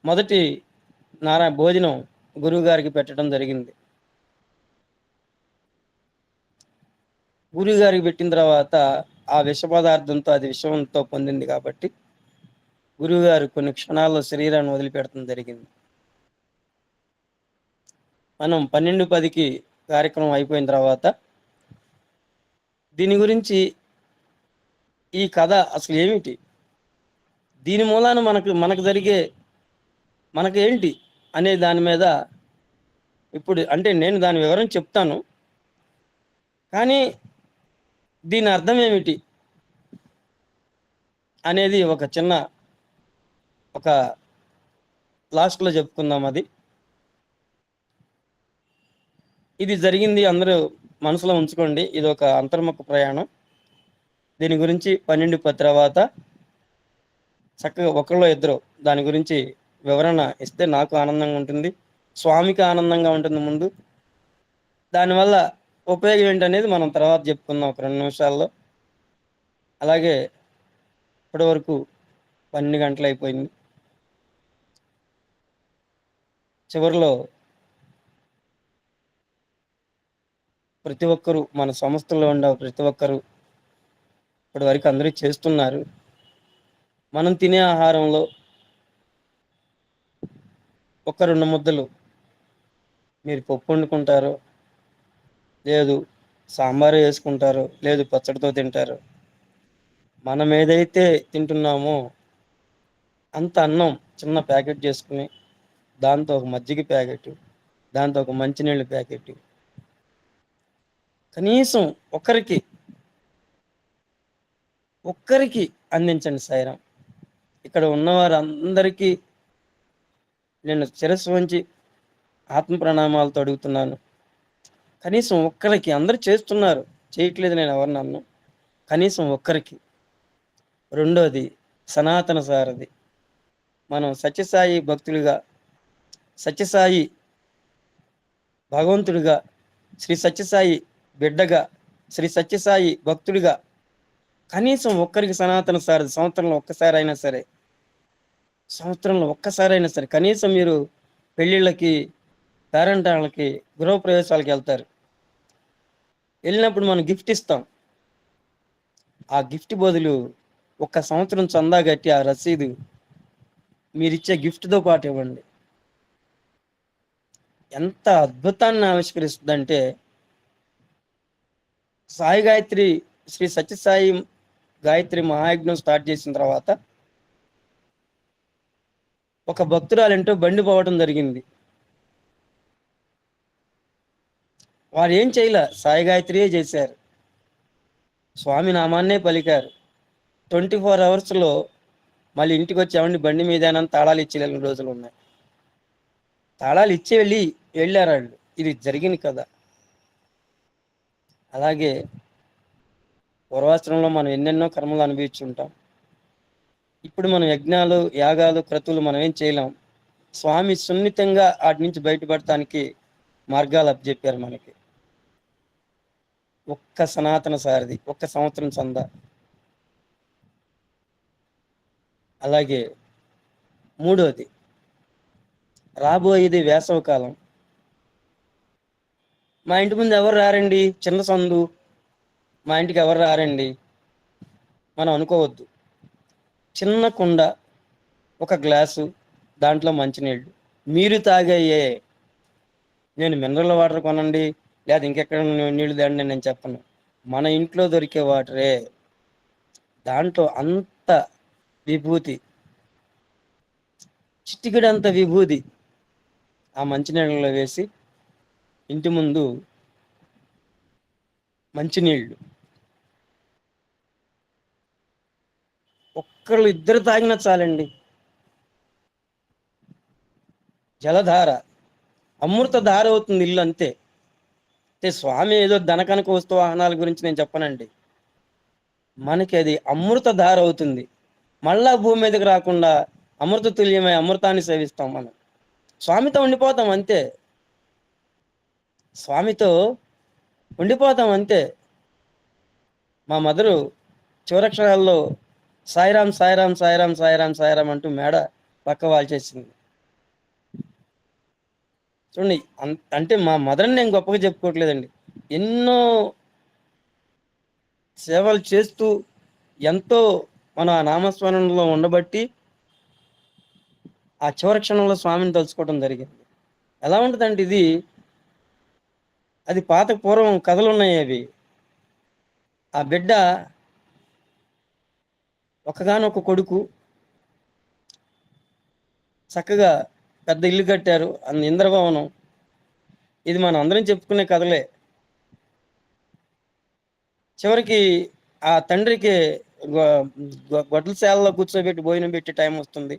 మొదటి భోజనం గురువు గారికి పెట్టడం జరిగింది. గురువు గారికి పెట్టిన తర్వాత ఆ విష పదార్థంతో, అది విషంతో పొందింది కాబట్టి గురువుగారు కొన్ని క్షణాల్లో శరీరాన్ని వదిలిపెట్టడం జరిగింది. మనం 12:10కి కార్యక్రమం అయిపోయిన తర్వాత దీని గురించి ఈ కథ అసలు ఏమిటి, దీని మూలాన మనకు జరిగే మనకు ఏంటి అనే దాని మీద ఇప్పుడు అంటే నేను దాని వివరం చెప్తాను, కానీ దీని అర్థం ఏమిటి అనేది ఒక చిన్న ఒక లాస్ట్లో చెప్పుకుందాం. ఇది జరిగింది అందరూ మనసులో ఉంచుకోండి, ఇది ఒక అంతర్ముఖ ప్రయాణం. దీని గురించి 12:10 తర్వాత చక్కగా ఒకళ్ళో ఇద్దరు దాని గురించి వివరణ ఇస్తే నాకు ఆనందంగా ఉంటుంది, స్వామికి ఆనందంగా ఉంటుంది. ముందు దానివల్ల ఉపయోగం ఏంటనేది మనం తర్వాత చెప్పుకుందాం ఒక 2 నిమిషాల్లో. అలాగే ఇప్పటి వరకు 12 గంటలు అయిపోయింది. చివరిలో ప్రతి ఒక్కరూ మన సంస్థలో ఉండే ప్రతి ఒక్కరూ ఇప్పటి వరకు అందరూ చేస్తున్నారు. మనం తినే ఆహారంలో ఒక 2 ముద్దలు మీరు పప్పు వండుకుంటారు, లేదు సాంబారు వేసుకుంటారు, లేదు పచ్చడితో తింటారు. మనం ఏదైతే తింటున్నామో అంత అన్నం చిన్న ప్యాకెట్ చేసుకుని దాంతో ఒక మజ్జిగ ప్యాకెట్, దాంతో ఒక మంచినీళ్ళ ప్యాకెట్ కనీసం ఒక్కరికి అందించండి సాయిరాం. ఇక్కడ ఉన్నవారు అందరికీ నేను శిరస్సు వంచి ఆత్మ ప్రణామాలతో అడుగుతున్నాను. కనీసం ఒక్కరికి, అందరు చేస్తున్నారు, చేయట్లేదు నేను ఎవరిని అన్ను, కనీసం ఒక్కరికి. రెండోది సనాతన సారథి, మనం సత్యసాయి భక్తులుగా, సత్యసాయి భగవంతుడిగా, శ్రీ సత్యసాయి బిడ్డగా, శ్రీ సత్యసాయి భక్తుడిగా కనీసం ఒక్కరికి సనాతన సారథి సంవత్సరంలో ఒక్కసారైనా సరే కనీసం మీరు పెళ్ళిళ్ళకి, పేరెంటాళ్ళకి, గృహప్రవేశాలకి వెళ్తారు, వెళ్ళినప్పుడు మనం గిఫ్ట్ ఇస్తాం. ఆ గిఫ్ట్ బదులు 1 సంవత్సరం చందా కట్టి ఆ రసీదు మీరిచ్చే గిఫ్ట్తో పాటు ఇవ్వండి. ఎంత అద్భుతాన్ని ఆవిష్కరిస్తుందంటే, సాయి గాయత్రి, శ్రీ సత్యసాయి గాయత్రి మహాయజ్ఞం స్టార్ట్ చేసిన తర్వాత ఒక భక్తురాలంటూ బండి పోవటం జరిగింది. వారు ఏం చేయలే, సాయి గాయత్రియే చేశారు, స్వామి నామాన్నే పలికారు. 24 అవర్స్లో మళ్ళీ ఇంటికి వచ్చి ఏమండి బండి మీద తాళాలు ఇచ్చి వెళ్ళిన రోజులు ఉన్నాయి. తాళాలు ఇచ్చి వెళ్ళారు వాళ్ళు. ఇది జరిగింది కదా. అలాగే పూర్వాశ్రమంలో మనం ఎన్నెన్నో కర్మలు అనుభవించుంటాం. ఇప్పుడు మనం యజ్ఞాలు, యాగాలు, క్రతువులు మనం ఏం చేయలేం. స్వామి సున్నితంగా వాటి నుంచి బయటపడటానికి మార్గాలు అప్పచెప్పారు మనకి. 1 సనాతన సారథి, 1 సంవత్సరం చందా. అలాగే మూడోది, రాబోయేది వేసవి కాలం. మా ఇంటి ముందు ఎవరు రారండి, చిన్న సందు, మా ఇంటికి ఎవరు రారండి మనం అనుకోవద్దు. చిన్న కుండ, 1 గ్లాసు, దాంట్లో మంచినీళ్ళు మీరు తాగయ్యే. నేను మినరల్ వాటర్ కొనండి లేదా ఇంకెక్కడ నీళ్లు తాండి నేను చెప్పను. మన ఇంట్లో దొరికే వాటరే, దాంట్లో అంత విభూతి, చిటికెడంత విభూతి ఆ మంచినీళ్ళలో వేసి ఇంటి ముందు మంచినీళ్ళు ఒక్కళ్ళు ఇద్దరు తాగినా చాలండి. జలధార, అమృత ధార అవుతుంది ఇల్లు, అంతే. అంటే స్వామి ఏదో ధనకనక వస్తు వాహనాల గురించి నేను చెప్పనండి, మనకి అది అమృత ధార అవుతుంది. మళ్ళా భూమి మీదకి రాకుండా అమృత తుల్యమై అమృతాన్ని సేవిస్తాం. మనం స్వామితో ఉండిపోతాం అంతే, స్వామితో ఉండిపోతాం అంతే. మా మదరు చివరక్షరాల్లో సాయిరాం సాయిరాం సాయిరాం సాయిరాం సాయిరాం అంటూ మేడ పక్క వాళ్ళు చేసింది. చూడండి, అంటే మా మదర్ని నేను గొప్పగా చెప్పుకోవట్లేదండి, ఎన్నో సేవలు చేస్తూ ఎంతో మన ఆ నామస్మరణలో ఉండబట్టి ఆ చివరి క్షణంలో స్వామిని తలుచుకోవడం జరిగింది. ఎలా ఉంటుందంటే ఇది అది పాత పూర్వం కథలు ఉన్నాయి అవి. ఆ బిడ్డ ఒకగానొక కొడుకు, చక్కగా పెద్ద ఇల్లు కట్టారు, అన్న ఇంద్రభవనం. ఇది మనం అందరం చెప్పుకునే కథలే. చివరికి ఆ తండ్రికి గొడ్ల శాలలో కూర్చోబెట్టి భోజనం పెట్టి టైం వస్తుంది,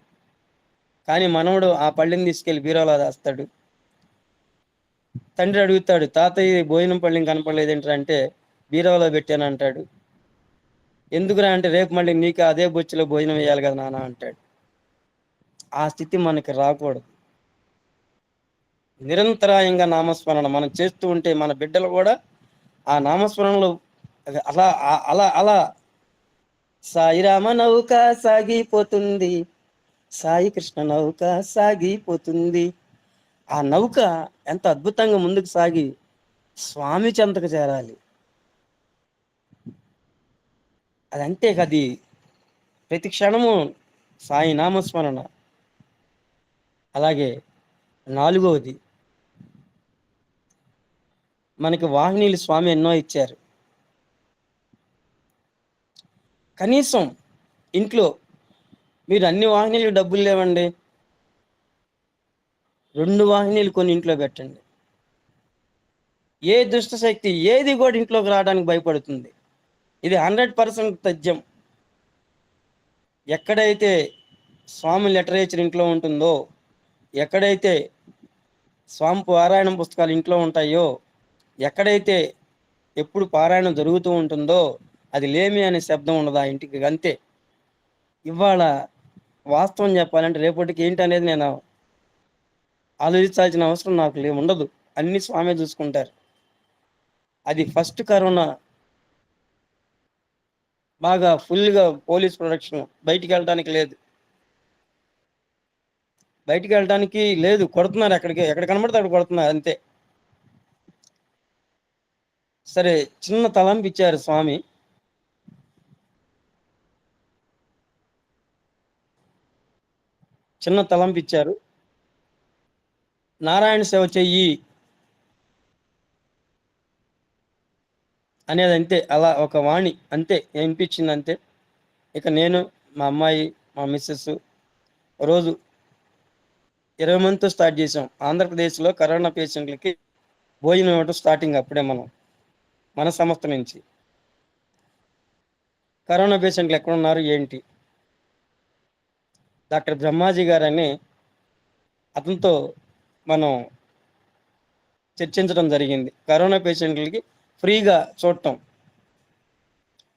కానీ మనవడు ఆ పళ్ళెని తీసుకెళ్లి బీరోలో దాస్తాడు. తండ్రి అడుగుతాడు, తాతయ్య భోజనం పళ్ళెం కనపడలేదేంట్రా అంటే, బీరోలో పెట్టాను అంటాడు. ఎందుకురా అంటే, రేపు మళ్ళీ నీకు అదే బొచ్చులో భోజనం వేయాలి కదా నాన్న అంటాడు. ఆ స్థితి మనకి రాకూడదు. నిరంతరాయంగా నామస్మరణ మనం చేస్తూ ఉంటే మన బిడ్డలు కూడా ఆ నామస్మరణలో అలా అలా అలా సాయిరామ నౌక సాగిపోతుంది, సాయి కృష్ణ నౌక సాగిపోతుంది. ఆ నౌక ఎంత అద్భుతంగా ముందుకు సాగి స్వామి చెంతకు చేరాలి. అదంతే కది ప్రతి క్షణము సాయి నామస్మరణ. అలాగే 4వది, మనకి వాహినీలు స్వామి ఎన్నో ఇచ్చారు. కనీసం ఇంట్లో మీరు అన్ని వాహినీలు డబ్బులు లేవండి, 2 వాహినీలు కొన్ని ఇంట్లో పెట్టండి. ఏ దుష్ట శక్తి ఏది కూడా ఇంట్లోకి రావడానికి భయపడుతుంది. ఇది 100% తథ్యం. ఎక్కడైతే స్వామి లిటరేచర్ ఇంట్లో ఉంటుందో, ఎక్కడైతే స్వామి పారాయణం పుస్తకాలు ఇంట్లో ఉంటాయో, ఎక్కడైతే ఎప్పుడు పారాయణం జరుగుతూ ఉంటుందో, అది లేమి అనే శబ్దం ఉండదు ఆ ఇంటికి. అంతే. ఇవాళ వాస్తవం చెప్పాలంటే రేపటికి ఏంటి అనేది నేను ఆలోచించాల్సిన అవసరం నాకు ఉండదు. అన్ని స్వామి చూసుకుంటారు. అది ఫస్ట్ కరోనా బాగా ఫుల్గా పోలీస్ ప్రొటెక్షన్, బయటికి వెళ్ళడానికి లేదు, బయటికి వెళ్ళడానికి లేదు, కొడుతున్నారు. ఎక్కడ కనబడితే అక్కడ కొడుతున్నారు అంతే. సరే, చిన్న తలంపు ఇచ్చారు స్వామి. చిన్న తలంపు ఇచ్చారు, నారాయణ సేవ చెయ్యి అనేది అంతే. అలా ఒక వాణి అంతే వినిపించింది అంతే. ఇక నేను, మా అమ్మాయి, మా మిస్సెస్ రోజు 20 మందితో స్టార్ట్ చేసాం. ఆంధ్రప్రదేశ్లో కరోనా పేషెంట్లకి భోజనం ఇవ్వడం స్టార్టింగ్ అప్పుడే మన సంస్థ నుంచి. కరోనా పేషెంట్లు ఎక్కడున్నారు ఏంటి, డాక్టర్ బ్రహ్మాజీ గారని అతనితో మనం చర్చించడం జరిగింది. కరోనా పేషెంట్లకి ఫ్రీగా చూడటం,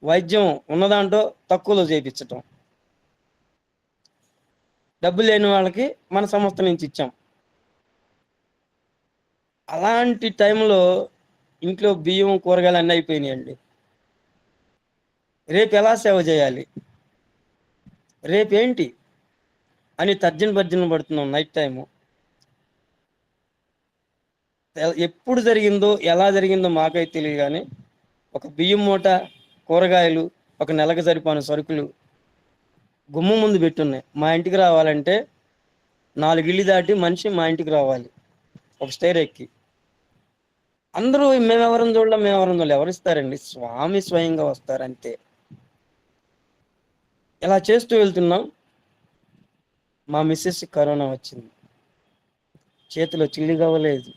వైద్యం ఉన్నదాంట్లో తక్కువలో చేయించటం, డబ్బు లేని వాళ్ళకి మన సంస్థ నుంచి ఇచ్చాం. అలాంటి టైంలో ఇంట్లో బియ్యం కూరగాయలు అన్నీ అయిపోయినాయండి. రేపు ఎలా సేవ చేయాలి, రేపేంటి అని తర్జన పడుతున్నాం. నైట్ టైము ఎప్పుడు జరిగిందో ఎలా జరిగిందో మాకైతే తెలియదు, కానీ ఒక బియ్యం మూట, కూరగాయలు, ఒక నెలకు సరిపోయిన సరుకులు గుమ్మం ముందు పెట్టున్నాయి. మా ఇంటికి రావాలంటే 4 ఇళ్ళు దాటి మనిషి మా ఇంటికి రావాలి ఒక స్టైర్ ఎక్కి. అందరూ మేమెవరం చూడలేం, ఎవరు ఇస్తారండి, స్వామి స్వయంగా వస్తారు అంతే. ఇలా చేస్తూ వెళ్తున్నాం. మా మిస్సెస్ కరోనా వచ్చింది, చేతిలో చిల్లి కావలేదు,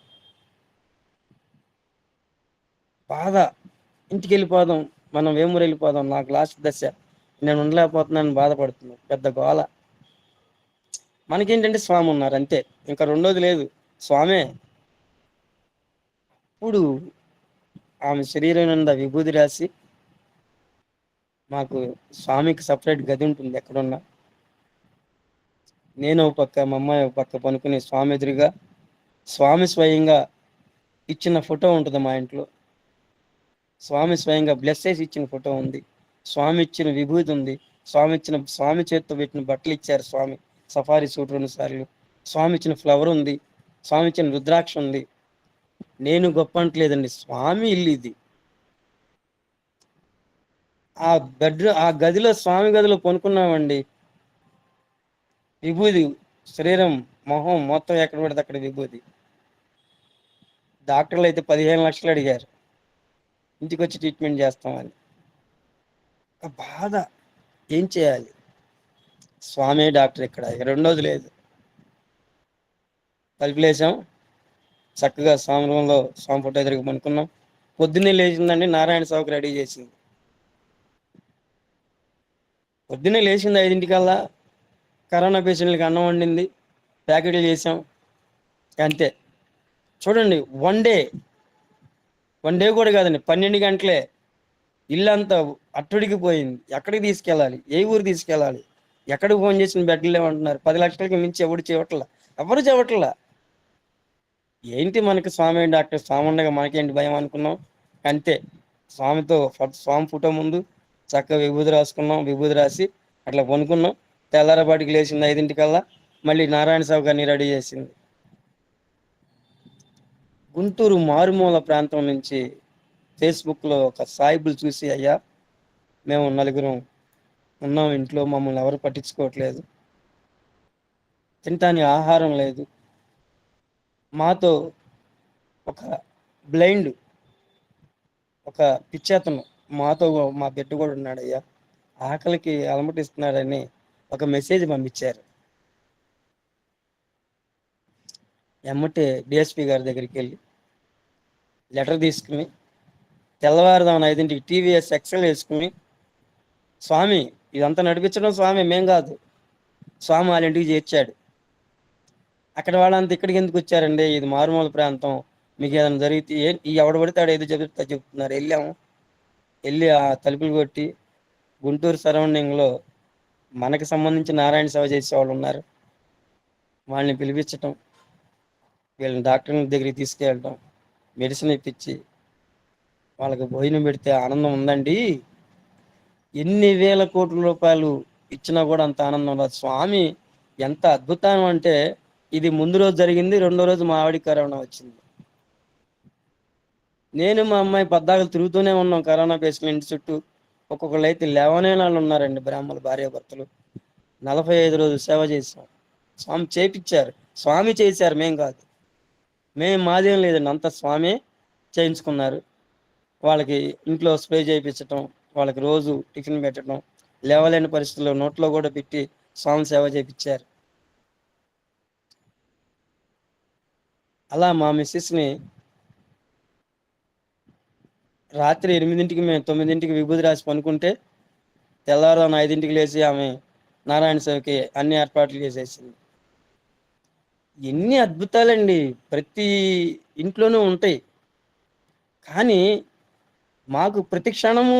బాధ. ఇంటికి వెళ్ళిపోదాం, మనం వేమూరు వెళ్ళిపోదాం, నాకు లాస్ట్ దశ, నేను ఉండలేకపోతున్నాను, బాధపడుతున్నాను, పెద్ద గోల. మనకేంటంటే స్వామి ఉన్నారు అంతే, ఇంకా రెండోది లేదు, స్వామే. ఇప్పుడు ఆమె శరీరం నిండా విభూతి రాసి, మాకు స్వామికి సపరేట్ గది ఉంటుంది ఎక్కడున్నా. నేను ఒక పక్క, మా అమ్మాయి ఒక పక్క పనుకుని స్వామి ఎదురుగా స్వామి స్వయంగా ఇచ్చిన ఫోటో ఉంటుంది మా ఇంట్లో. స్వామి స్వయంగా బ్లెస్ చేసి ఇచ్చిన ఫోటో ఉంది, స్వామి ఇచ్చిన విభూతి ఉంది, స్వామి చేతితో పెట్టిన బట్టలు ఇచ్చారు స్వామి, సఫారీ సూట్ 2 సార్లు, స్వామి ఇచ్చిన ఫ్లవర్ ఉంది, స్వామి ఇచ్చిన రుద్రాక్ష ఉంది. నేను గొప్ప అంటలేదండి, స్వామి ఇల్లు ఇది. ఆ గదిలో, స్వామి గదిలో పనుకున్నామండి. విభూది శరీరం, మొహం మొత్తం ఎక్కడ పడితే అక్కడ విభూది. డాక్టర్లు అయితే 15 లక్షలు అడిగారు, ఇంటికి వచ్చి ట్రీట్మెంట్ చేస్తామని. ఒక బాధ. ఏం చేయాలి? స్వామి డాక్టర్ ఇక్కడ, ఇక రెండోది లేదు. తలుపులేసాం, చక్కగా స్వామి రూమ్లో స్వామి ఫోటో ఎదురుగా పనుకున్నాం. పొద్దున్నే లేచిందండి, నారాయణ సేవకు రెడీ చేసింది. పొద్దున్నే లేచింది 5 గంటలకల్లా, కరోనా పేషెంట్లకి అన్నం వండింది, ప్యాకెట్లు చేసాం, అంతే. చూడండి, వన్ డే కూడా కాదండి, 12 గంటలే ఇల్లంతా అట్టుడికి పోయింది. ఎక్కడికి తీసుకెళ్ళాలి? ఏ ఊరు తీసుకెళ్ళాలి? ఎక్కడికి ఫోన్ చేసిన బెడ్లు లేవంటున్నారు. 10 లక్షలకి మించి ఎవరు చెవట్లా. ఏంటి మనకి స్వామి డాక్టర్, స్వామి ఉండగా మనకేంటి భయం అనుకున్నాం, అంతే. స్వామి ఫోటో ముందు చక్కగా విభూది రాసుకున్నాం, విభూది రాసి అట్లా పనుకున్నాం. తెల్లారపాటికి లేచింది 5 గంటలకల్లా, మళ్ళీ నారాయణ సాగు అన్ని రెడీ చేసింది. గుంటూరు మారుమూల ప్రాంతం నుంచి ఫేస్బుక్లో ఒక సాయిబులు చూసి, అయ్యా మేము 4 ఉన్నాం ఇంట్లో, మమ్మల్ని ఎవరు పట్టించుకోవట్లేదు, తినటానికి ఆహారం లేదు, మాతో ఒక బ్లైండ్, ఒక పిచ్చేతను మాతో, మా బిడ్డ కూడా ఉన్నాడు అయ్యా, ఆకలికి అలమటిస్తున్నాడని ఒక మెసేజ్ పంపించారు. ఎమ్మటే డిఎస్పి గారి దగ్గరికి వెళ్ళి లెటర్ తీసుకుని, తెల్లవారుదాం 5 గంటలకి టీవీఎస్ ఎక్సెల్ వేసుకుని, స్వామి ఇదంతా నడిపించడం స్వామి, మేం కాదు, స్వామి వాళ్ళ ఇంటికి చేర్చాడు. అక్కడ వాళ్ళంతా ఇక్కడికి ఎందుకు వచ్చారండి, ఇది మారుమూల ప్రాంతం, మీకు ఏదైనా జరిగితే ఈ ఎవడ పడితే ఏదో చెబుతున్నారు. వెళ్ళి ఆ తలుపులు కొట్టి, గుంటూరు సరౌండింగ్లో మనకు సంబంధించి నారాయణ సేవ చేసే వాళ్ళు ఉన్నారు, వాళ్ళని పిలిపించటం, వీళ్ళని డాక్టర్ దగ్గరికి తీసుకెళ్ళటం, మెడిసిన్ ఇప్పించి వాళ్ళకి భోజనం పెడితే ఆనందం ఉందండి. ఎన్ని వేల కోట్ల రూపాయలు ఇచ్చినా కూడా అంత ఆనందం రాదు. స్వామి ఎంత అద్భుతం అంటే, ఇది ముందు రోజు జరిగింది, రెండో రోజు మా ఆవిడికి కరోనా వచ్చింది. నేను మా అమ్మాయి పద్దాకలు తిరుగుతూనే ఉన్నాం కరోనా పేషెంట్ ఇంటి చుట్టూ. ఒక్కొక్కళ్ళు అయితే లేవనే వాళ్ళు ఉన్నారండి, బ్రాహ్మణులు, భార్యాభర్తలు. 45 రోజులు సేవ చేసాం. స్వామి చేపించారు, స్వామి చేశారు, మేం కాదు. మాదేం లేదండి, అంత స్వామి చేయించుకున్నారు. వాళ్ళకి ఇంట్లో స్ప్రే చేయించటం, వాళ్ళకి రోజు టిఫిన్ పెట్టడం, లేవలేని పరిస్థితుల్లో నోట్లో కూడా పెట్టి స్వామి సేవ చేయించారు. అలా మా మిస్సెస్ని రాత్రి 8 గంటలకి, మేము 9 గంటలకి విభూతి రాసి పనుకుంటే, తెల్లవారుదాం 5 గంటలకి లేచి ఆమె నారాయణ సేవకి అన్ని ఏర్పాట్లు చేసేసింది. ఎన్ని అద్భుతాలండి, ప్రతి ఇంట్లోనూ ఉంటాయి. కానీ మాకు ప్రతి క్షణము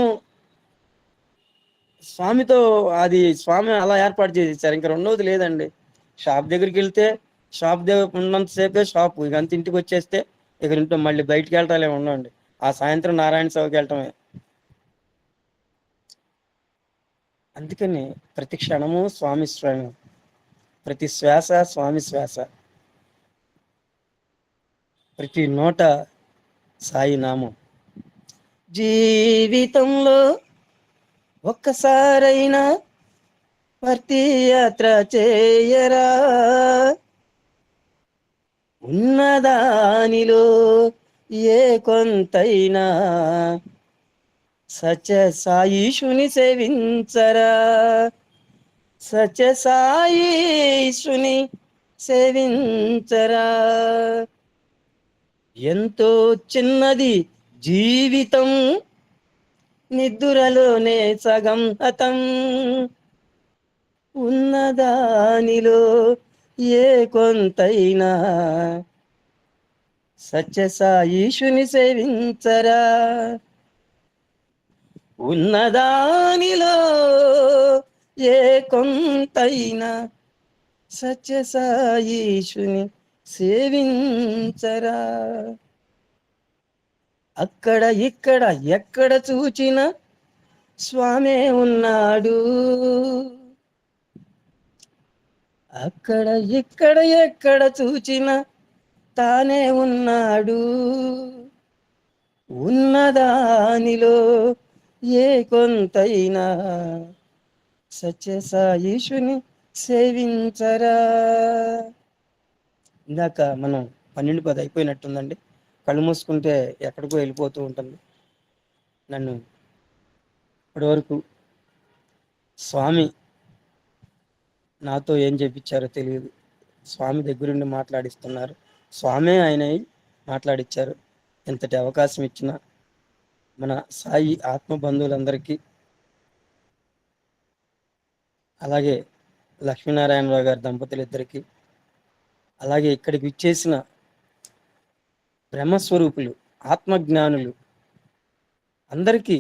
స్వామితో, అది స్వామి అలా ఏర్పాటు చేసేసారు. ఇంకా రెండవది లేదండి. షాప్ దగ్గరికి వెళ్తే షాప్ దగ్గర ఉన్నంతసేపే షాపు, ఇక అంత ఇంటికి వచ్చేస్తే ఇక ఇంట్లో మళ్ళీ బయటికి వెళ్ళటాలే ఉండండి. ఆ సాయంత్రం నారాయణ సేవకి వెళ్ళటమే. అందుకని ప్రతి క్షణము స్వామి స్వామి, ప్రతి శ్వాస స్వామి శ్వాస, ప్రతి నోట సాయి నామం. జీవితంలో ఒక్కసారైనా భక్తి యాత్ర చేయరా, ఉన్నదానిలో ఏ కొంతైనా సత్య సాయిషుని సేవించరా, సత్య సాయిషుని సేవించరా. ఎంతో చిన్నది జీవితం, నిద్దురలోనే సగం హతం, ఉన్నదానిలో ఏ కొంతైనా సత్య సాయిషుని సేవించరా, ఉన్నదానిలో ఏ కొంతైనా సత్య సాయిషుని సేవించరా. అక్కడ ఇక్కడ ఎక్కడ చూచిన స్వామే ఉన్నాడు, అక్కడ ఇక్కడ ఎక్కడ చూచిన తానే ఉన్నాడు, ఉన్నదానిలో ఏ కొంతైనా సత్య సాయిషుని సేవించరా. ఇందాక మనం 12:10 అయిపోయినట్టుందండి. కళ్ళు మూసుకుంటే ఎక్కడికో వెళ్ళిపోతూ ఉంటుంది. నన్ను ఇప్పటివరకు స్వామి నాతో ఏం చెప్పించారో తెలియదు. స్వామి దగ్గరుండి మాట్లాడిస్తున్నారు. స్వామే ఆయన మాట్లాడిచ్చారు. ఇంతటి అవకాశం ఇచ్చిన మన సాయి ఆత్మ బంధువులందరికీ, అలాగే లక్ష్మీనారాయణరావు గారి దంపతులిద్దరికీ, అలాగే ఇక్కడికి విచ్చేసిన బ్రహ్మస్వరూపులు, ఆత్మజ్ఞానులు అందరికీ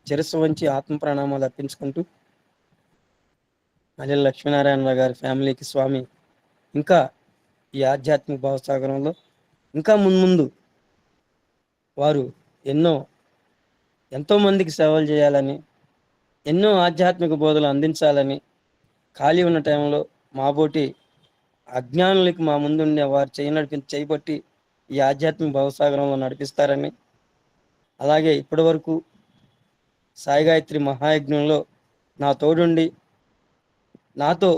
శిరస్సు వంచి ఆత్మ ప్రణామాలు అర్పించుకుంటూ, మళ్ళీ లక్ష్మీనారాయణరావు గారి ఫ్యామిలీకి స్వామి ఇంకా ఈ ఆధ్యాత్మిక భావసాగరంలో ఇంకా మున్ముందు వారు ఎంతో మందికి సేవలు చేయాలని, ఎన్నో ఆధ్యాత్మిక బోధలు అందించాలని, ఖాళీ ఉన్న టైంలో మాబోటి అజ్ఞానులకి మా ముందుండే వారు చేయబట్టి ఈ ఆధ్యాత్మిక భవసాగరంలో నడిపిస్తారని, అలాగే ఇప్పటి వరకు సాయి గాయత్రి మహాయజ్ఞంలో నా తోడుండి నాతో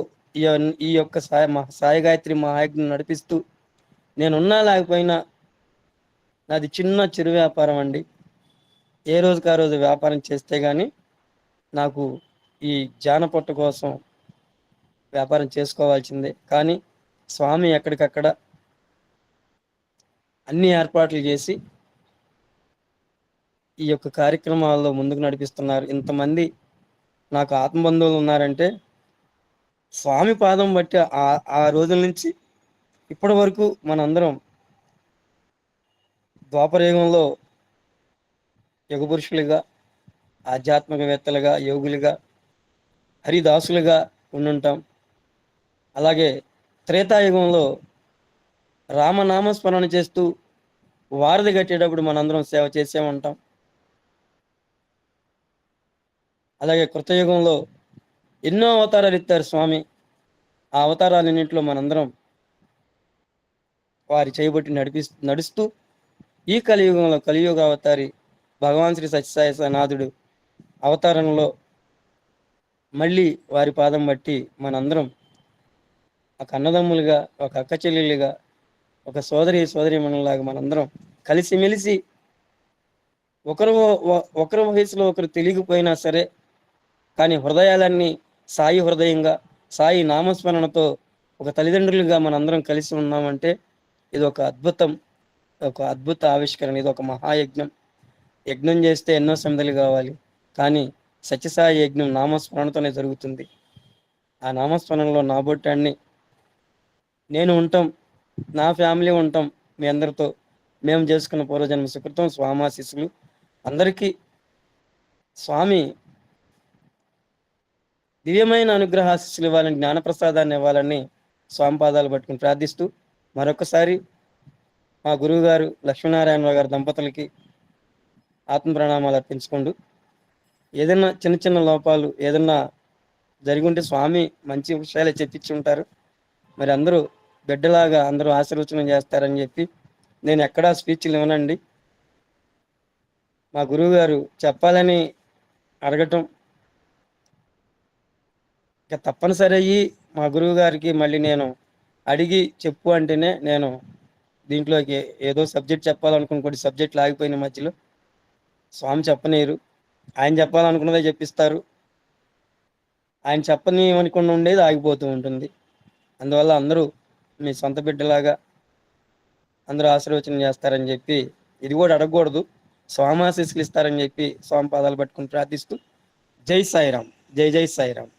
ఈ యొక్క సాయి గాయత్రి మహాయజ్ఞం నడిపిస్తూ, నేనున్నా లేకపోయినా నాది చిన్న చిరు వ్యాపారం అండి. ఏ రోజుకి ఆ రోజు వ్యాపారం చేస్తే కానీ నాకు ఈ జానపొట్ట కోసం వ్యాపారం చేసుకోవాల్సిందే. కానీ స్వామి ఎక్కడికక్కడ అన్ని ఏర్పాట్లు చేసి ఈ యొక్క కార్యక్రమాల్లో ముందుకు నడిపిస్తున్నారు. ఇంతమంది నాకు ఆత్మబంధువులు ఉన్నారంటే స్వామి పాదం బట్టి ఆ రోజుల నుంచి ఇప్పటి వరకు మనందరం ద్వాపరయుగంలో యుగపురుషులుగా, ఆధ్యాత్మికవేత్తలుగా, యోగులుగా, హరిదాసులుగా ఉండుంటాం. అలాగే త్రేతాయుగంలో రామనామస్మరణ చేస్తూ వారధి కట్టేటప్పుడు మనందరం సేవ చేసే ఉంటాం. అలాగే కృతయుగంలో ఎన్నో అవతారాలు ఎత్తారు స్వామి. ఆ అవతారాలన్నింటిలో మనందరం వారి చేయబట్టి నడుస్తూ ఈ కలియుగంలో కలియుగ అవతారి భగవాన్ శ్రీ సత్యసాయి నాథుడు అవతారంలో మళ్ళీ వారి పాదం బట్టి మనందరం ఒక అన్నదమ్ములుగా, ఒక అక్క చెల్లెలుగా, ఒక సోదరీమణులాగా మనందరం కలిసిమెలిసి ఒకరి వయసులో ఒకరు తెలియకపోయినా సరే, కానీ హృదయాలన్నీ సాయి హృదయంగా, సాయి నామస్మరణతో ఒక తల్లిదండ్రులుగా మనందరం కలిసి ఉన్నామంటే ఇది ఒక అద్భుత ఆవిష్కరణ. ఇది ఒక మహాయజ్ఞం. యజ్ఞం చేస్తే ఎన్నో సమిధలు కావాలి, కానీ సత్యసాయి యజ్ఞం నామస్మరణతోనే జరుగుతుంది. ఆ నామస్మరణలో నా బొట్టాన్ని నేను ఉంటాం, నా ఫ్యామిలీ ఉంటాం. మీ అందరితో మేము చేసుకున్న పూర్వజన్మ సుకృతం, స్వామాశిస్సులు అందరికీ స్వామి దివ్యమైన అనుగ్రహాశిస్సులు ఇవ్వాలని, జ్ఞానప్రసాదాన్ని ఇవ్వాలని స్వామి పాదాలు పట్టుకుని ప్రార్థిస్తూ మరొకసారి మా గురువు గారు లక్ష్మీనారాయణరావు గారి దంపతులకి ఆత్మ ప్రణామాలు అర్పించుకోండు. ఏదైనా చిన్న చిన్న లోపాలు ఏదన్నా జరిగి ఉంటే స్వామి మంచి విషయాలే చెప్పించి ఉంటారు. మరి అందరూ బిడ్డలాగా అందరూ ఆశీర్వచనం చేస్తారని చెప్పి నేను ఎక్కడా స్పీచ్లు ఇవ్వనండి. మా గురువు గారు చెప్పాలని అడగటం ఇక తప్పనిసరి అయ్యి మా గురువు గారికి మళ్ళీ నేను అడిగి చెప్పు అంటేనే నేను దీంట్లోకి ఏదో సబ్జెక్ట్ చెప్పాలనుకుని కొన్ని సబ్జెక్టులు ఆగిపోయిన మధ్యలో స్వామి చెప్పనీరు. ఆయన చెప్పాలనుకున్నదే చెప్పిస్తారు. ఆయన చెప్పని అనుకుని ఉండేది ఆగిపోతూ ఉంటుంది. అందువల్ల అందరూ మీ సొంత బిడ్డలాగా అందరూ ఆశీర్వచనం చేస్తారని చెప్పి ఇది కూడా అడగకూడదు, స్వామి ఆశీస్సులు ఇస్తారని చెప్పి స్వామి పాదాలు పట్టుకుని ప్రార్థిస్తూ జై సాయిరాం, జై జై సాయిరాం.